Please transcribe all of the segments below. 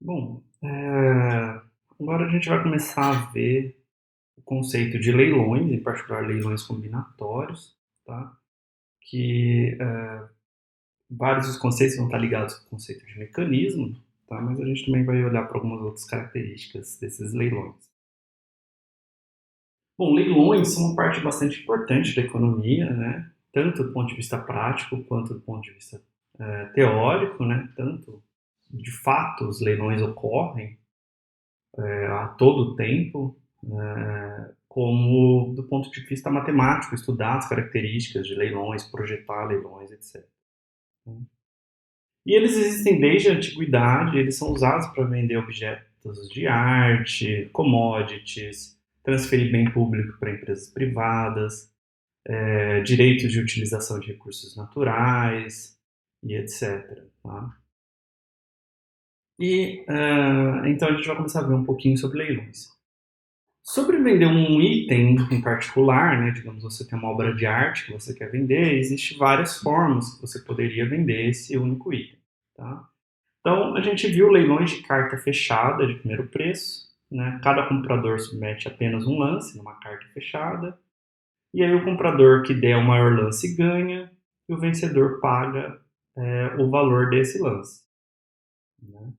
Bom, agora a gente vai começar a ver o conceito de leilões, em particular leilões combinatórios, tá? Que vários dos conceitos vão estar ligados com o conceito de mecanismo, tá? Mas a gente também vai olhar para algumas outras características desses leilões. Bom, leilões são uma parte bastante importante da economia, né? Tanto do ponto de vista prático quanto do ponto de vista teórico, né? Tanto de fato os leilões ocorrem a todo tempo, como do ponto de vista matemático, estudar as características de leilões, projetar leilões, etc. E eles existem desde a antiguidade, eles são usados para vender objetos de arte, commodities, transferir bem público para empresas privadas, direitos de utilização de recursos naturais e etc. Tá? Então a gente vai começar a ver um pouquinho sobre leilões. Sobre vender um item em particular, né, digamos você tem uma obra de arte que você quer vender, existem várias formas que você poderia vender esse único item. Tá? Então a gente viu leilões de carta fechada de primeiro preço, né? Cada comprador submete apenas um lance numa carta fechada, e aí o comprador que der o maior lance ganha, e o vencedor paga o valor desse lance. Né?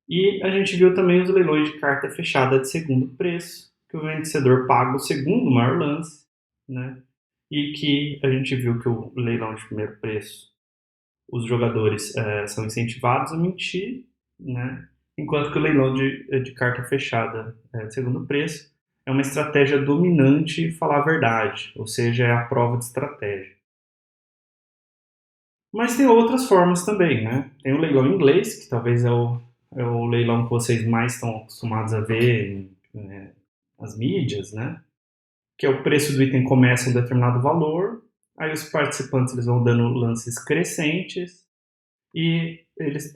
E a gente viu também os leilões de carta fechada de segundo preço, que o vencedor paga o segundo maior lance, né? E que a gente viu que o leilão de primeiro preço, os jogadores são incentivados a mentir, né? Enquanto que o leilão de carta fechada de segundo preço é uma estratégia dominante falar a verdade, ou seja, é a prova de estratégia. Mas tem outras formas também, né? Tem o leilão inglês, que talvez é o leilão que vocês mais estão acostumados a ver nas mídias, né? Que é o preço do item começa a um determinado valor, aí os participantes eles vão dando lances crescentes e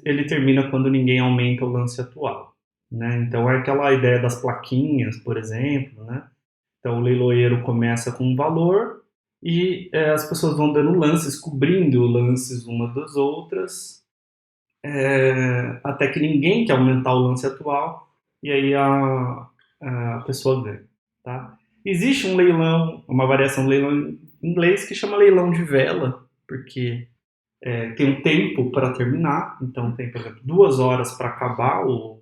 ele termina quando ninguém aumenta o lance atual. Né? Então é aquela ideia das plaquinhas, por exemplo, né? Então o leiloeiro começa com um valor e as pessoas vão dando lances, cobrindo lances umas das outras, até que ninguém quer aumentar o lance atual e aí a pessoa ganha. Tá? Existe um leilão, uma variação do leilão em inglês que chama leilão de vela, porque tem um tempo para terminar, então tem, por exemplo, 2 horas para acabar o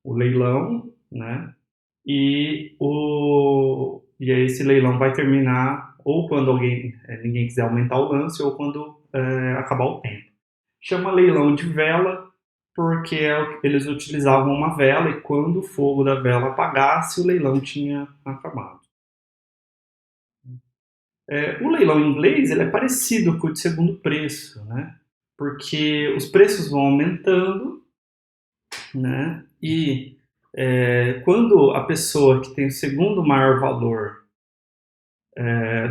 leilão, né? E aí esse leilão vai terminar ou quando ninguém quiser aumentar o lance ou quando acabar o tempo. Chama leilão de vela porque eles utilizavam uma vela e quando o fogo da vela apagasse, o leilão tinha acabado. O leilão inglês ele é parecido com o de segundo preço, né? Porque os preços vão aumentando, né? E quando a pessoa que tem o segundo maior valor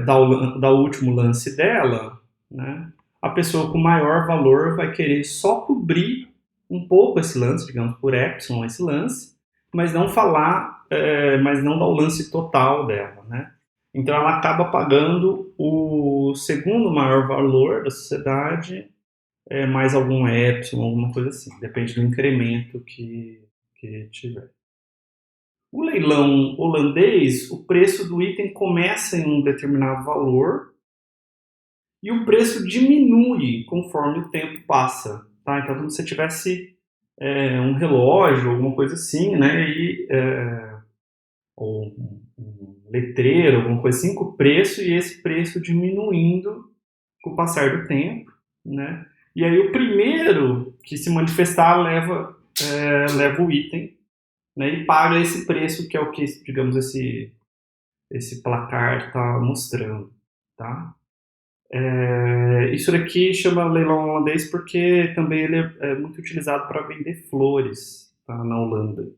dá o último lance dela, né? A pessoa com maior valor vai querer só cobrir um pouco esse lance, digamos por epsilon esse lance, mas não falar, mas não dar o lance total dela, né? Então ela acaba pagando o segundo maior valor da sociedade, mais algum epsilon, alguma coisa assim, depende do incremento que tiver. O leilão holandês, o preço do item começa em um determinado valor e o preço diminui conforme o tempo passa. Tá? Então, como se você tivesse um relógio, alguma coisa assim, né? Ou um letreiro, alguma coisa assim, com o preço e esse preço diminuindo com o passar do tempo. Né? E aí o primeiro que se manifestar leva o item, né, e paga esse preço que é o que, digamos, esse placar está mostrando, tá? Isso daqui chama leilão holandês porque também ele é muito utilizado para vender flores, tá, na Holanda.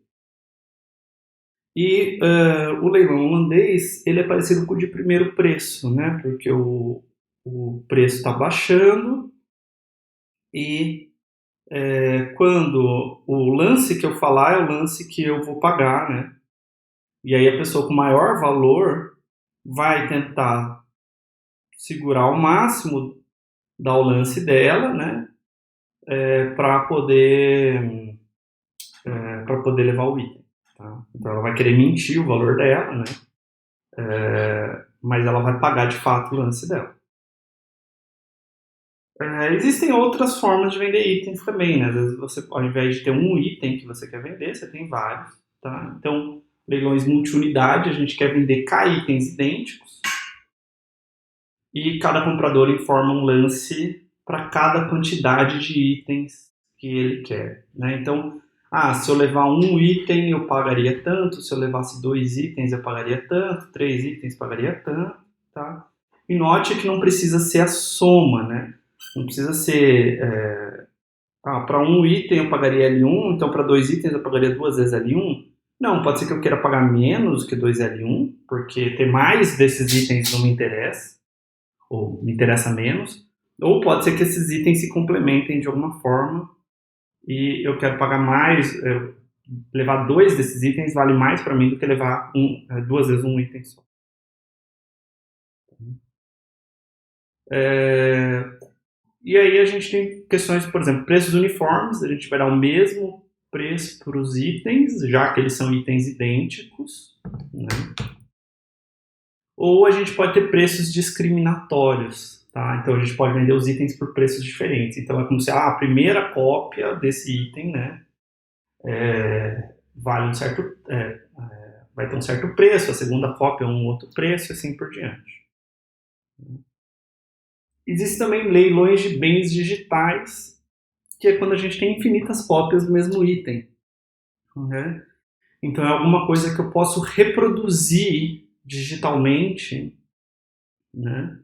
E o leilão holandês ele é parecido com o de primeiro preço, né? Porque o preço está baixando e quando o lance que eu falar é o lance que eu vou pagar, né? E aí a pessoa com maior valor vai tentar segurar ao máximo, dar o lance dela, né? Para poder para poder levar o item. Tá? Então ela vai querer mentir o valor dela, né? Mas ela vai pagar de fato o lance dela. Existem outras formas de vender itens também, né? Às vezes você, ao invés de ter um item que você quer vender, você tem vários, tá? Então, leilões multi-unidade, a gente quer vender K itens idênticos e cada comprador informa um lance para cada quantidade de itens que ele quer, né? Então, se eu levar um item eu pagaria tanto, se eu levasse 2 itens eu pagaria tanto, 3 itens pagaria tanto, tá? E note que não precisa ser a soma, né? Não precisa ser... para um item eu pagaria L1, então para 2 itens eu pagaria 2 vezes L1. Não, pode ser que eu queira pagar menos que 2 L1, porque ter mais desses itens não me interessa, ou me interessa menos. Ou pode ser que esses itens se complementem de alguma forma e eu quero pagar mais, levar 2 desses itens vale mais para mim do que levar 2 vezes um item só. E aí a gente tem questões, por exemplo, preços uniformes, a gente vai dar o mesmo preço para os itens, já que eles são itens idênticos, né? Ou a gente pode ter preços discriminatórios, tá? Então a gente pode vender os itens por preços diferentes. Então é como se a primeira cópia desse item, né, vale um certo, vai ter um certo preço, a segunda cópia um outro preço, e assim por diante. Existem também leilões de bens digitais, que é quando a gente tem infinitas cópias do mesmo item, né? Então é alguma coisa que eu posso reproduzir digitalmente, né?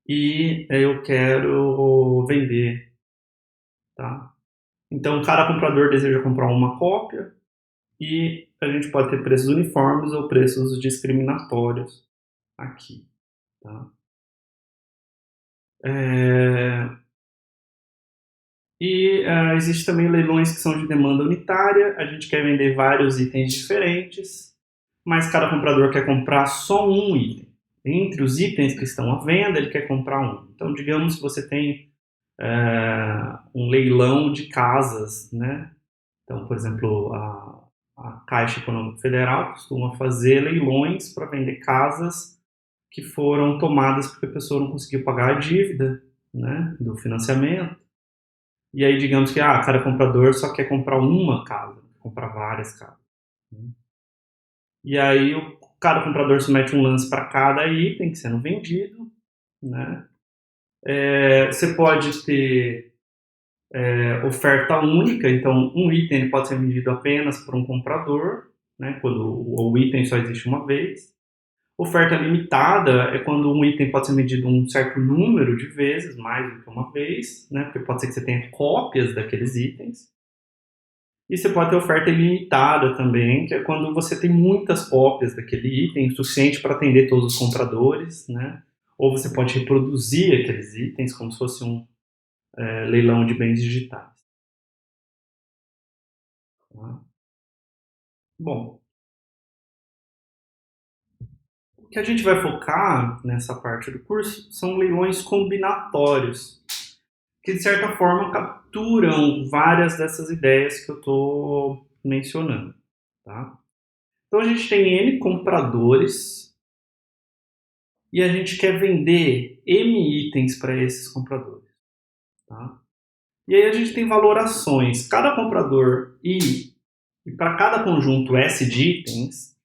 E eu quero vender, tá? Então cada comprador deseja comprar uma cópia e a gente pode ter preços uniformes ou preços discriminatórios aqui, tá? Existe também leilões que são de demanda unitária, a gente quer vender vários itens diferentes, mas cada comprador quer comprar só um item. Entre os itens que estão à venda, ele quer comprar um. Então, digamos que você tem um leilão de casas, né? Então, por exemplo, a Caixa Econômica Federal costuma fazer leilões para vender casas que foram tomadas porque a pessoa não conseguiu pagar a dívida, né, do financiamento. E aí, digamos que cada comprador só quer comprar uma casa, quer comprar várias casas, né? E aí, cada comprador submete um lance para cada item que sendo vendido, né? Você pode ter oferta única, então um item pode ser vendido apenas por um comprador, né? Quando o item só existe uma vez. Oferta limitada é quando um item pode ser vendido um certo número de vezes, mais do que uma vez, né? Porque pode ser que você tenha cópias daqueles itens. E você pode ter oferta ilimitada também, que é quando você tem muitas cópias daquele item, suficiente para atender todos os compradores, né? Ou você pode reproduzir aqueles itens como se fosse um leilão de bens digitais. Tá? Bom, o que a gente vai focar nessa parte do curso são leilões combinatórios, que de certa forma capturam várias dessas ideias que eu estou mencionando. Tá? Então a gente tem N compradores e a gente quer vender M itens para esses compradores. Tá? E aí a gente tem valorações. Cada comprador e para cada conjunto S de itens,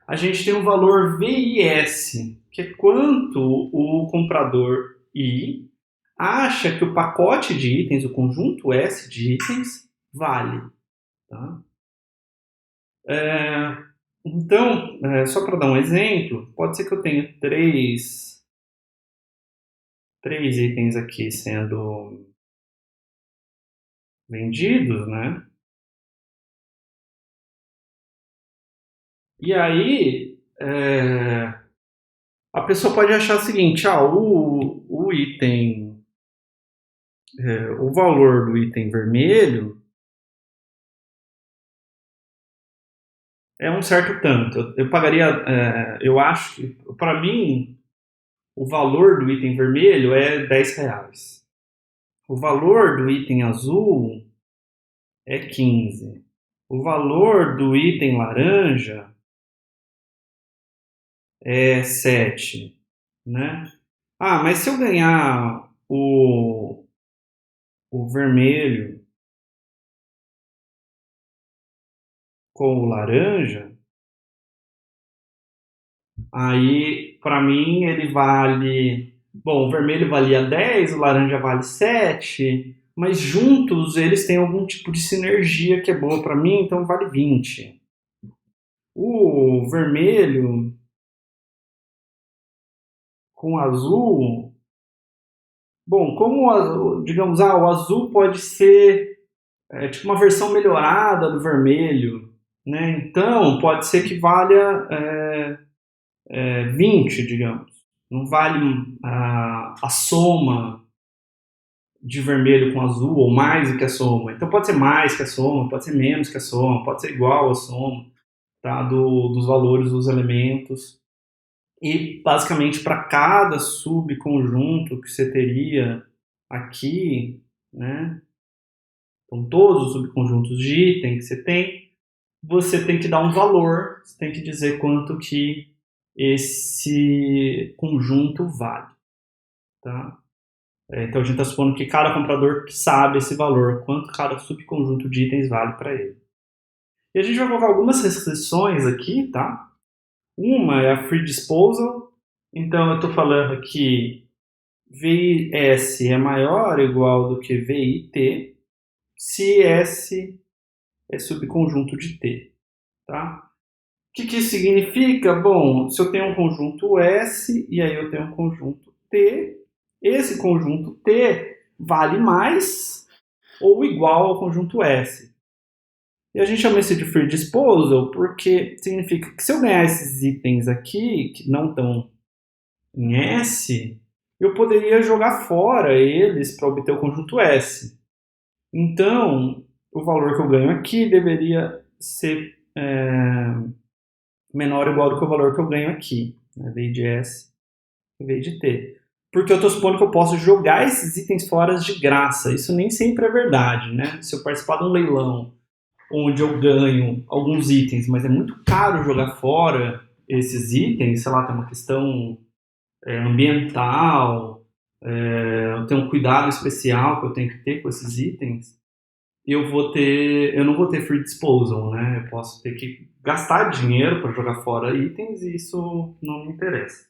a gente tem um valor VIS, que é quanto o comprador I acha que o pacote de itens, o conjunto S de itens, vale. Tá? Então, só para dar um exemplo, pode ser que eu tenha três itens aqui sendo vendidos, né? E aí, a pessoa pode achar o seguinte, o item, o valor do item vermelho é um certo tanto. Eu pagaria, eu acho que, para mim, o valor do item vermelho é R$10. O valor do item azul é 15. o valor do item laranja é 7, né? Ah, mas se eu ganhar o vermelho com o laranja, aí para mim ele vale. Bom, o vermelho valia 10, o laranja vale 7, mas juntos eles têm algum tipo de sinergia que é boa para mim, então vale 20. O vermelho com azul. Bom, digamos, o azul pode ser tipo uma versão melhorada do vermelho, né? Então, pode ser que valha 20, digamos. Não vale a soma de vermelho com azul, ou mais do que a soma. Então, pode ser mais que a soma, pode ser menos que a soma, pode ser igual a soma, tá? Dos valores dos elementos. E, basicamente, para cada subconjunto que você teria aqui, né? Então, todos os subconjuntos de item que você tem que dar um valor, você tem que dizer quanto que esse conjunto vale, tá? Então, a gente está supondo que cada comprador sabe esse valor, quanto cada subconjunto de itens vale para ele. E a gente vai colocar algumas restrições aqui, tá? Uma é a free disposal. Então, eu estou falando que VS é maior ou igual do que VIT se S é subconjunto de T, tá? O que isso significa? Bom, se eu tenho um conjunto S e aí eu tenho um conjunto T, esse conjunto T vale mais ou igual ao conjunto S. E a gente chama isso de free disposal porque significa que se eu ganhar esses itens aqui, que não estão em S, eu poderia jogar fora eles para obter o conjunto S. Então, o valor que eu ganho aqui deveria ser menor ou igual do que o valor que eu ganho aqui, né? V de S e V de T. Porque eu estou supondo que eu posso jogar esses itens fora de graça. Isso nem sempre é verdade, né? Se eu participar de um leilão onde eu ganho alguns itens, mas é muito caro jogar fora esses itens, sei lá, tem uma questão ambiental, eu tenho um cuidado especial que eu tenho que ter com esses itens, eu não vou ter free disposal, né? Eu posso ter que gastar dinheiro para jogar fora itens e isso não me interessa.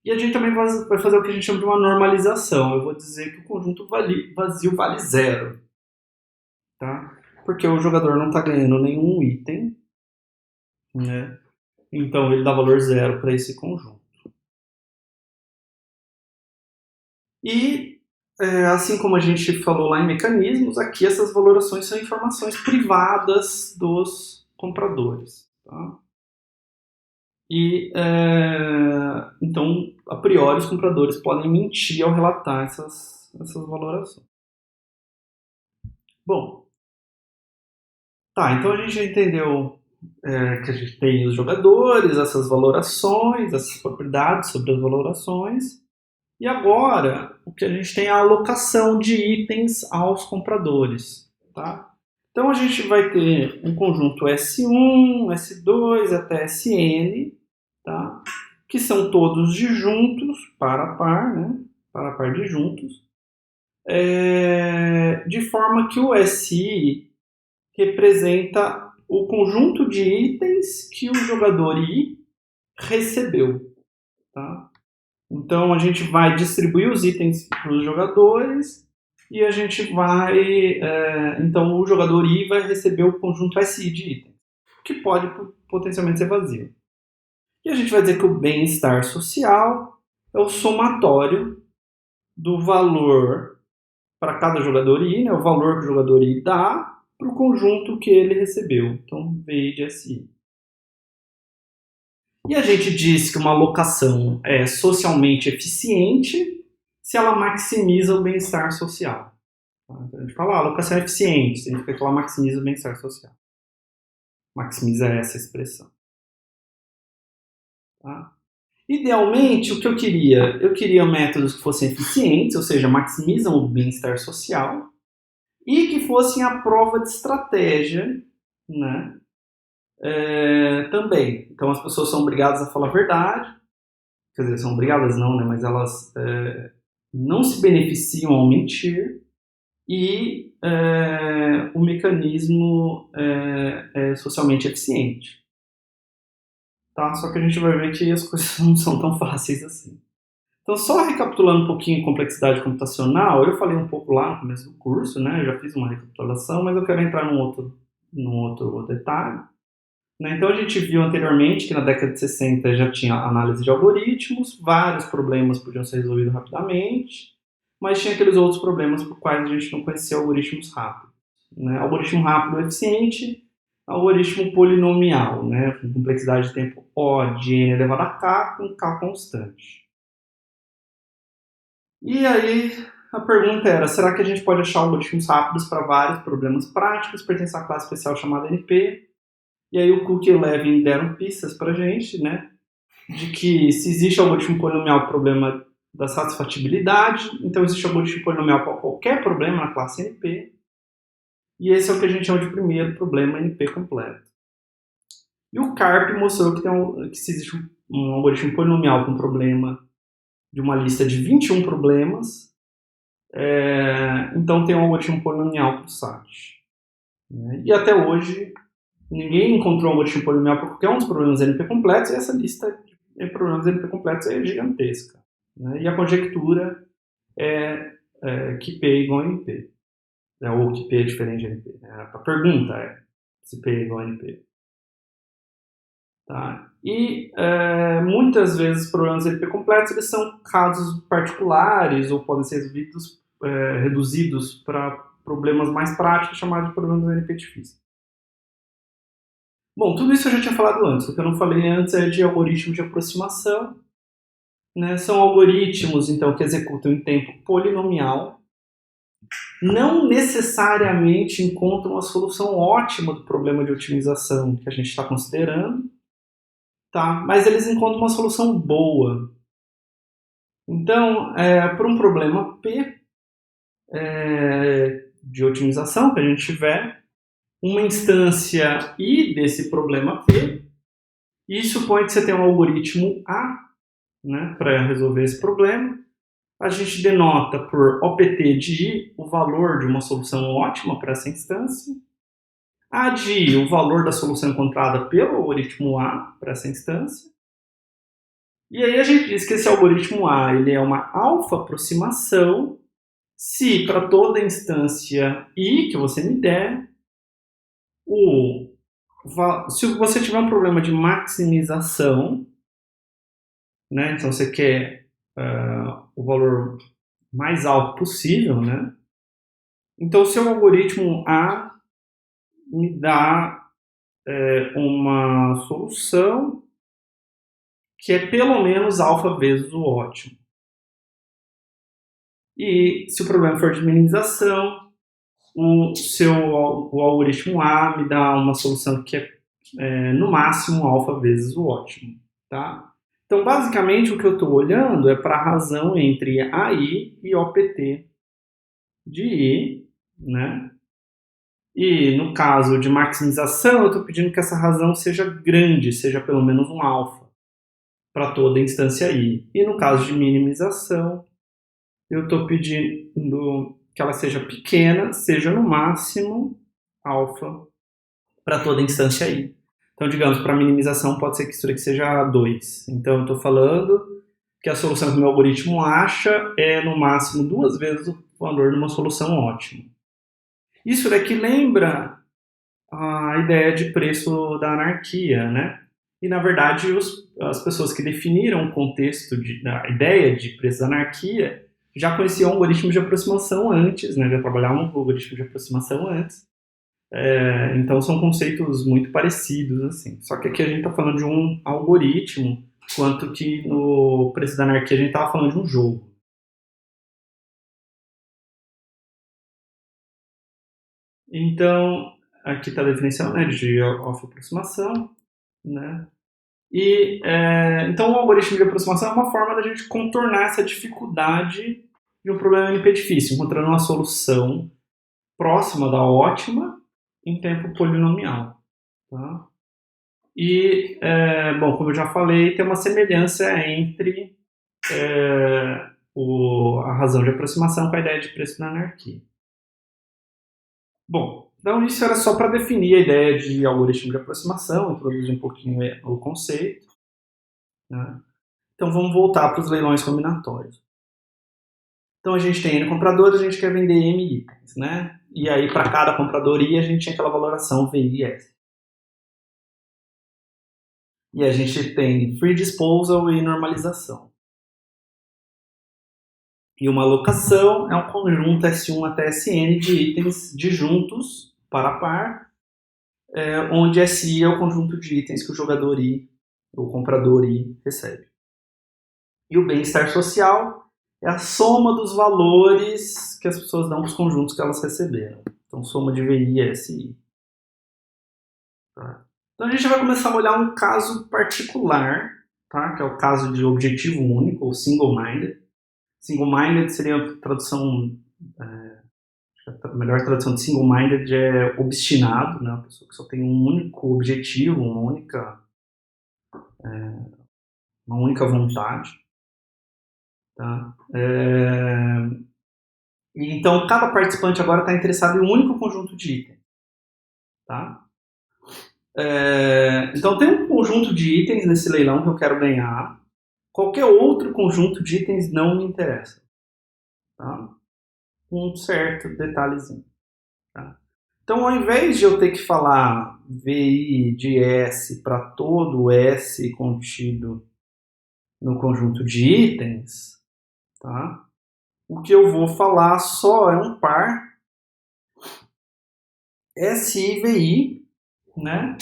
E a gente também vai fazer o que a gente chama de uma normalização. Eu vou dizer que o conjunto vazio vale 0, tá? Porque o jogador não está ganhando nenhum item, né? Então ele dá valor 0 para esse conjunto. E assim como a gente falou lá em mecanismos, aqui essas valorações são informações privadas dos compradores, tá? E então, a priori, os compradores podem mentir ao relatar essas valorações. Bom, tá, então a gente já entendeu que a gente tem os jogadores, essas valorações, essas propriedades sobre as valorações. E agora, o que a gente tem é a alocação de itens aos compradores, tá? Então a gente vai ter um conjunto S1, S2 até Sn, tá? Que são todos disjuntos, par a par, né? Par a par disjuntos, de forma que o Si representa o conjunto de itens que o jogador I recebeu, tá? Então a gente vai distribuir os itens para os jogadores e a gente vai. Então o jogador I vai receber o conjunto SI de itens, que pode potencialmente ser vazio. E a gente vai dizer que o bem-estar social é o somatório do valor para cada jogador I, né, o valor que o jogador I dá para o conjunto que ele recebeu. Então, V de SI. E a gente diz que uma alocação é socialmente eficiente se ela maximiza o bem-estar social. Então, a gente fala, a alocação é eficiente, significa que ela maximiza o bem-estar social. Maximiza essa expressão. Tá? Idealmente, o que eu queria? Eu queria métodos que fossem eficientes, ou seja, maximizam o bem-estar social, e que fossem a prova de estratégia, né? Também. Então as pessoas são obrigadas a falar a verdade, quer dizer, são obrigadas não, né? Mas elas não se beneficiam ao mentir, e o mecanismo é socialmente eficiente. Tá? Só que a gente vai ver que as coisas não são tão fáceis assim. Então, só recapitulando um pouquinho a complexidade computacional, eu falei um pouco lá no começo do curso, né? Eu já fiz uma recapitulação, mas eu quero entrar num outro detalhe. Né? Então, a gente viu anteriormente que na década de 60 já tinha análise de algoritmos, vários problemas podiam ser resolvidos rapidamente, mas tinha aqueles outros problemas por quais a gente não conhecia algoritmos rápidos. Né? Algoritmo rápido e eficiente, algoritmo polinomial, né? Com complexidade de tempo O de n elevado a k com k constante. E aí a pergunta era, será que a gente pode achar algoritmos rápidos para vários problemas práticos, pertence à classe especial chamada NP? E aí o Cook e o Levin deram pistas para a gente, né? De que se existe algoritmo polinomial para o problema da satisfatibilidade, então existe algoritmo polinomial para qualquer problema na classe NP. E esse é o que a gente chama de primeiro problema NP completo. E o Karp mostrou que se existe um algoritmo polinomial com um problema de uma lista de 21 problemas, então tem um algoritmo polinomial para o SAT. E até hoje, ninguém encontrou um algoritmo polinomial para qualquer um dos problemas NP completos, e essa lista de problemas NP completos é gigantesca. Né? E a conjectura é que P é igual a NP. Ou que P é diferente de NP. A pergunta é se P é igual a NP. Tá? E muitas vezes problemas NP completos eles são casos particulares ou podem ser reduzidos para problemas mais práticos chamados de problemas NP difíceis. Bom, tudo isso eu já tinha falado antes. O que eu não falei antes é de algoritmos de aproximação. Né? São algoritmos então, que executam em tempo polinomial. Não necessariamente encontram a solução ótima do problema de otimização que a gente está considerando. Tá? Mas eles encontram uma solução boa. Então, para um problema P de otimização que a gente tiver, uma instância I desse problema P, e supõe que você tem um algoritmo A, né, para resolver esse problema. A gente denota por OPT de I o valor de uma solução ótima para essa instância. A de I, o valor da solução encontrada pelo algoritmo A para essa instância. E aí a gente diz que esse algoritmo A ele é uma alfa-aproximação se para toda instância I que você me der, se você tiver um problema de maximização, né, então você quer o valor mais alto possível, né? Então o seu algoritmo A me dá uma solução que é pelo menos alfa vezes o ótimo. E se o problema for de minimização, o algoritmo A me dá uma solução que é no máximo alfa vezes o ótimo. Tá? Então, basicamente, o que eu estou olhando é para a razão entre AI e OPT de I, né? E no caso de maximização, eu estou pedindo que essa razão seja grande, seja pelo menos um alfa para toda instância I. E no caso de minimização, eu estou pedindo que ela seja pequena, seja no máximo alfa para toda instância I. Então, digamos, para minimização pode ser que isso aqui seja 2. Então, eu estou falando que a solução que o meu algoritmo acha é no máximo 2 vezes o valor de uma solução ótima. Isso daqui lembra a ideia de preço da anarquia, né? E, na verdade, as pessoas que definiram o contexto da ideia de preço da anarquia já conheciam algoritmos de aproximação antes, né? Já trabalhavam com algoritmos de aproximação antes. Então, são conceitos muito parecidos, assim. Só que aqui a gente está falando de um algoritmo, enquanto que no preço da anarquia a gente estava falando de um jogo. Então, aqui está a definição, né, de alfa-aproximação, né? E, então, o algoritmo de aproximação é uma forma da gente contornar essa dificuldade de um problema NP difícil, encontrando uma solução próxima da ótima em tempo polinomial. Tá? E, bom, como eu já falei, tem uma semelhança entre a razão de aproximação com a ideia de preço na anarquia. Bom, então isso era só para definir a ideia de algoritmo de aproximação, introduzir um pouquinho o conceito. Né? Então vamos voltar para os leilões combinatórios. Então a gente tem N compradores, a gente quer vender M itens, né? E aí para cada comprador I a gente tinha aquela valoração VI e S. E a gente tem free disposal e normalização. E uma alocação é um conjunto S1 até Sn de itens disjuntos para par, onde Si é o conjunto de itens que o jogador I, o comprador I, recebe. E o bem-estar social é a soma dos valores que as pessoas dão para os conjuntos que elas receberam. Então, soma de VI é SI. Tá? Então, a gente vai começar a olhar um caso particular, tá? Que é o caso de objetivo único, ou single-minded. Single-minded seria a tradução, a melhor tradução de single-minded é obstinado, né? Uma pessoa que só tem um único objetivo, uma única vontade. Tá? Então, cada participante agora está interessado em um único conjunto de itens. Tá? Então, tem um conjunto de itens nesse leilão que eu quero ganhar. Qualquer outro conjunto de itens não me interessa. Tá? Um certo detalhezinho. Tá? Então, ao invés de eu ter que falar VI de S para todo o S contido no conjunto de itens, tá? O que eu vou falar só é um par SI e VI, né?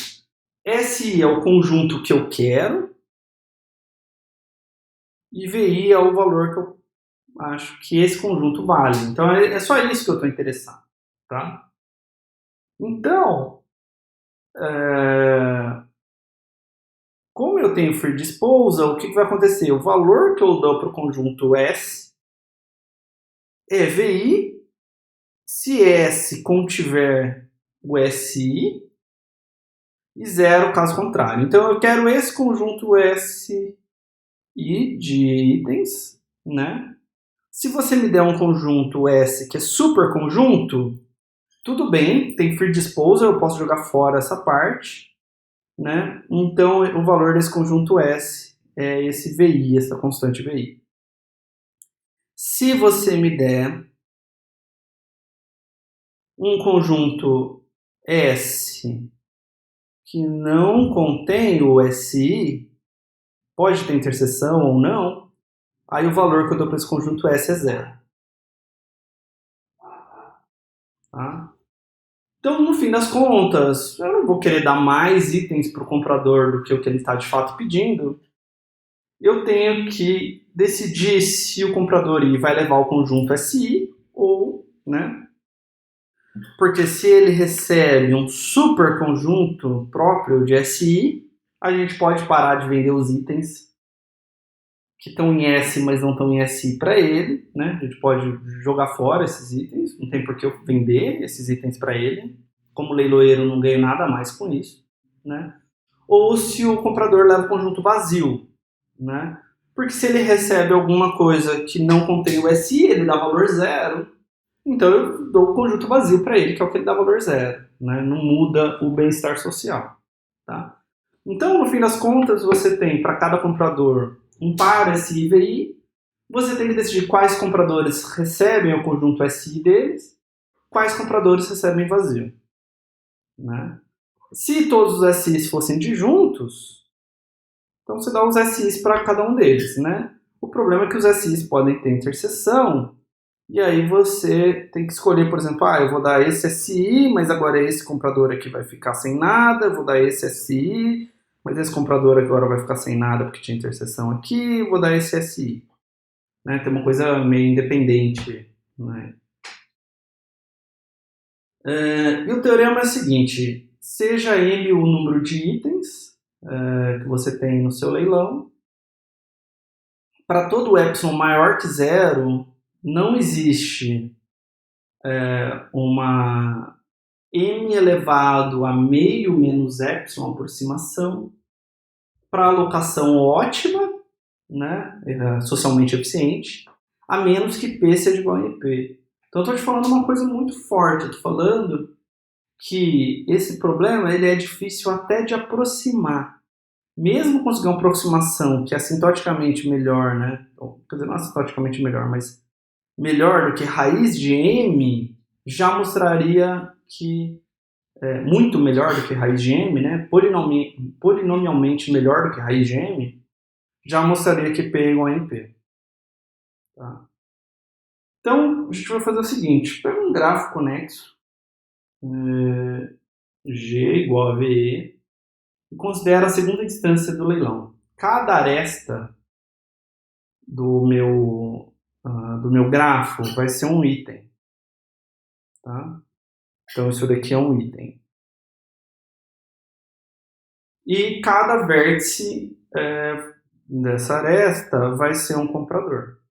SI é o conjunto que eu quero e VI é o valor que eu acho que esse conjunto vale. Então, é só isso que eu estou interessado. Tá? Então, como eu tenho free disposal, o que vai acontecer? O valor que eu dou para o conjunto S é VI se S contiver o SI e zero caso contrário. Então, eu quero esse conjunto SI de itens, né? Se você me der um conjunto S que é super conjunto, tudo bem, tem free disposal, eu posso jogar fora essa parte, né? Então, o valor desse conjunto S é esse VI, essa constante VI. Se você me der um conjunto S que não contém o SI, pode ter interseção ou não, aí o valor que eu dou para esse conjunto S é zero. Tá? Então, no fim das contas, eu não vou querer dar mais itens para o comprador do que o que ele está de fato pedindo. Eu tenho que decidir se o comprador I vai levar o conjunto SI ou, né? Porque se ele recebe um super conjunto próprio de SI, a gente pode parar de vender os itens que estão em S, mas não estão em SI para ele, né? A gente pode jogar fora esses itens, não tem por que eu vender esses itens para ele. Como leiloeiro, não ganho nada mais com isso, né? Ou se o comprador leva o conjunto vazio, né? Porque se ele recebe alguma coisa que não contém o SI, ele dá valor zero. Então eu dou o conjunto vazio para ele, que é o que ele dá valor zero, né? Não muda o bem-estar social, tá? Então, no fim das contas, você tem para cada comprador um par SI e VI. Você tem que decidir quais compradores recebem o conjunto SI deles, quais compradores recebem vazio, né? Se todos os SIs fossem disjuntos, então você dá os SIs para cada um deles, né? O problema é que os SIs podem ter interseção, e aí você tem que escolher, por exemplo, eu vou dar esse SI, mas agora esse comprador aqui vai ficar sem nada, eu vou dar esse SI, mas esse comprador agora vai ficar sem nada porque tinha interseção aqui, eu vou dar esse SI. Né? Tem uma coisa meio independente. Né? E o teorema é o seguinte, seja M o número de itens que você tem no seu leilão, para todo epsilon maior que zero, não existe uma m elevado a meio menos epsilon aproximação para alocação ótima, né, socialmente eficiente, a menos que P seja igual a NP. Então, eu estou te falando uma coisa muito forte. Eu estou falando que esse problema ele é difícil até de aproximar. Mesmo conseguir uma aproximação que é assintoticamente melhor, né? Quer dizer, não assintoticamente melhor, mas melhor do que raiz de M, já mostraria que muito melhor do que raiz de M, né? Polinomialmente melhor do que raiz de M, já mostraria que P é igual a NP. Tá? Então, a gente vai fazer o seguinte, pega um grafo conexo, G igual a VE, e considera a segunda instância do leilão. Cada aresta do meu grafo vai ser um item. Tá? Então, isso daqui é um item. E cada vértice dessa aresta vai ser um comprador.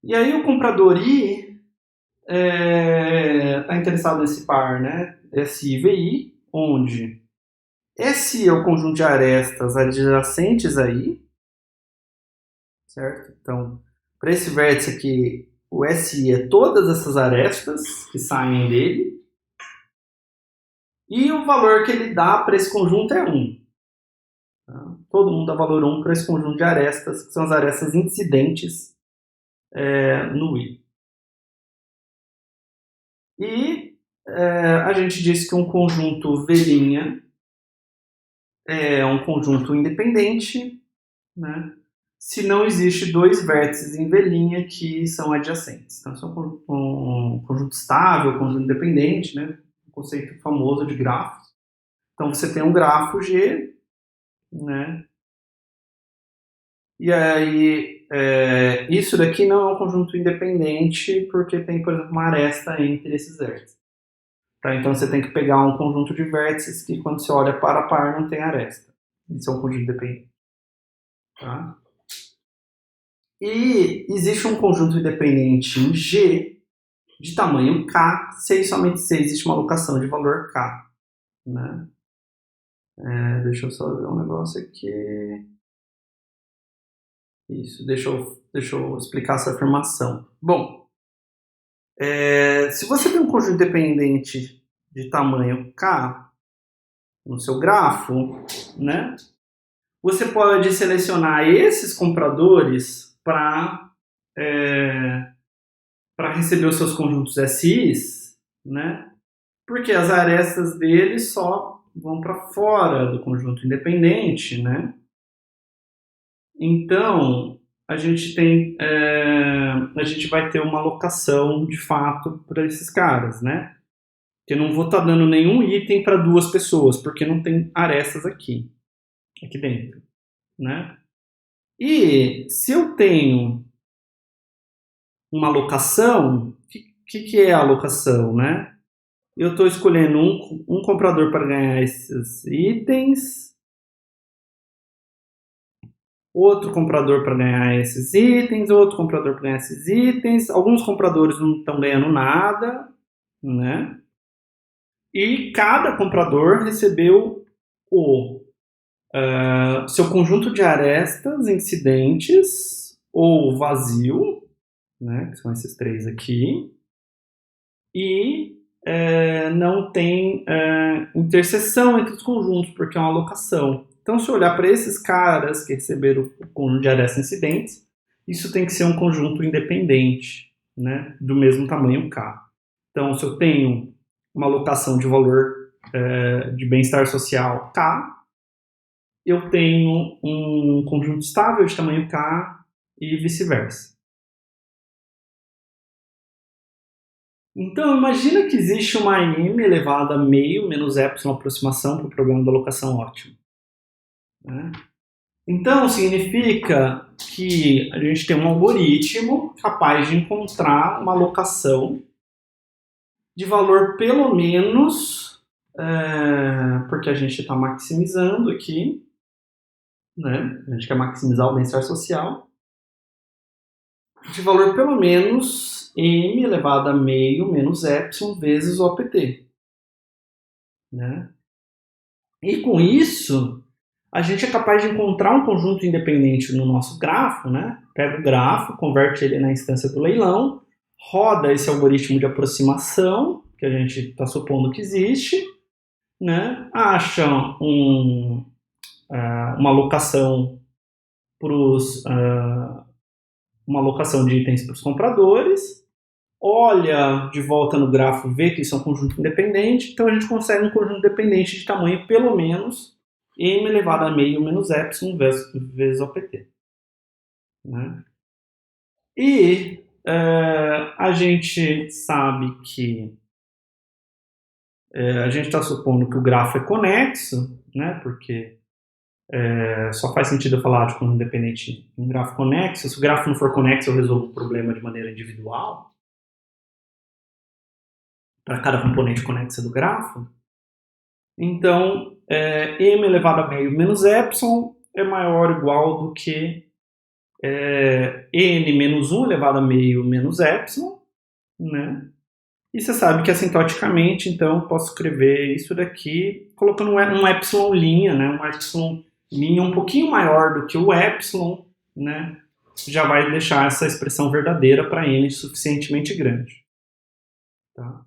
E aí o comprador I está interessado nesse par, né? SI e VI, onde SI é o conjunto de arestas adjacentes a I, certo? Então, para esse vértice aqui, o SI é todas essas arestas que saem dele, e o valor que ele dá para esse conjunto é 1. Tá? Todo mundo dá valor 1 para esse conjunto de arestas, que são as arestas incidentes no I. E a gente disse que um conjunto V' é um conjunto independente, né? Se não existe dois vértices em V' que são adjacentes. Então, isso é um conjunto estável, conjunto independente, né? Um conceito famoso de grafos. Então, você tem um grafo G, né? E aí, isso daqui não é um conjunto independente porque tem, por exemplo, uma aresta entre esses vértices. Tá? Então, você tem que pegar um conjunto de vértices que, quando você olha para a par, não tem aresta. Isso é um conjunto independente. Tá? E existe um conjunto independente em G de tamanho K, se e somente se existe uma alocação de valor K. Né? Deixa eu só ver um negócio aqui. Isso, deixa eu explicar essa afirmação. Bom, se você tem um conjunto independente de tamanho K no seu grafo, né, você pode selecionar esses compradores para receber os seus conjuntos SIs, né, porque as arestas deles só vão para fora do conjunto independente, né? Então, a gente vai ter uma alocação de fato para esses caras, né? Que eu não vou estar dando nenhum item para duas pessoas, porque não tem arestas aqui dentro, né? E se eu tenho uma alocação, o que é a alocação, né? Eu estou escolhendo um comprador para ganhar esses itens, outro comprador para ganhar esses itens, outro comprador para ganhar esses itens. Alguns compradores não estão ganhando nada, né? E cada comprador recebeu o seu conjunto de arestas incidentes ou vazio, né? Que são esses três aqui. E não tem interseção entre os conjuntos, porque é uma alocação. Então, se eu olhar para esses caras que receberam o conjunto de arestas incidentes, isso tem que ser um conjunto independente, né, do mesmo tamanho K. Então, se eu tenho uma alocação de valor de bem-estar social K, eu tenho um conjunto estável de tamanho K e vice-versa. Então, imagina que existe uma m elevado a meio menos epsilon aproximação para o problema da alocação ótima. Né? Então, significa que a gente tem um algoritmo capaz de encontrar uma alocação de valor pelo menos, porque a gente está maximizando aqui, né? A gente quer maximizar o bem-estar social, de valor pelo menos m elevado a meio menos epsilon vezes o OPT. Né? E com isso, a gente é capaz de encontrar um conjunto independente no nosso grafo, né? Pega o grafo, converte ele na instância do leilão, roda esse algoritmo de aproximação, que a gente está supondo que existe, né? Acha uma alocação uma alocação de itens para os compradores, olha de volta no grafo, vê que isso é um conjunto independente, então a gente consegue um conjunto independente de tamanho pelo menos m elevado a meio menos epsilon vezes OPT. Né? E a gente sabe que a gente está supondo que o grafo é conexo, né? Porque só faz sentido eu falar de conjunto independente em grafo conexo. Se o grafo não for conexo, eu resolvo o problema de maneira individual para cada componente conexa do grafo. Então, m elevado a meio menos epsilon é maior ou igual do que n menos 1 elevado a meio menos epsilon, né? E você sabe que assintoticamente, então, eu posso escrever isso daqui colocando um epsilon linha, né? Um epsilon linha um pouquinho maior do que o epsilon, né? Já vai deixar essa expressão verdadeira para n suficientemente grande. Tá?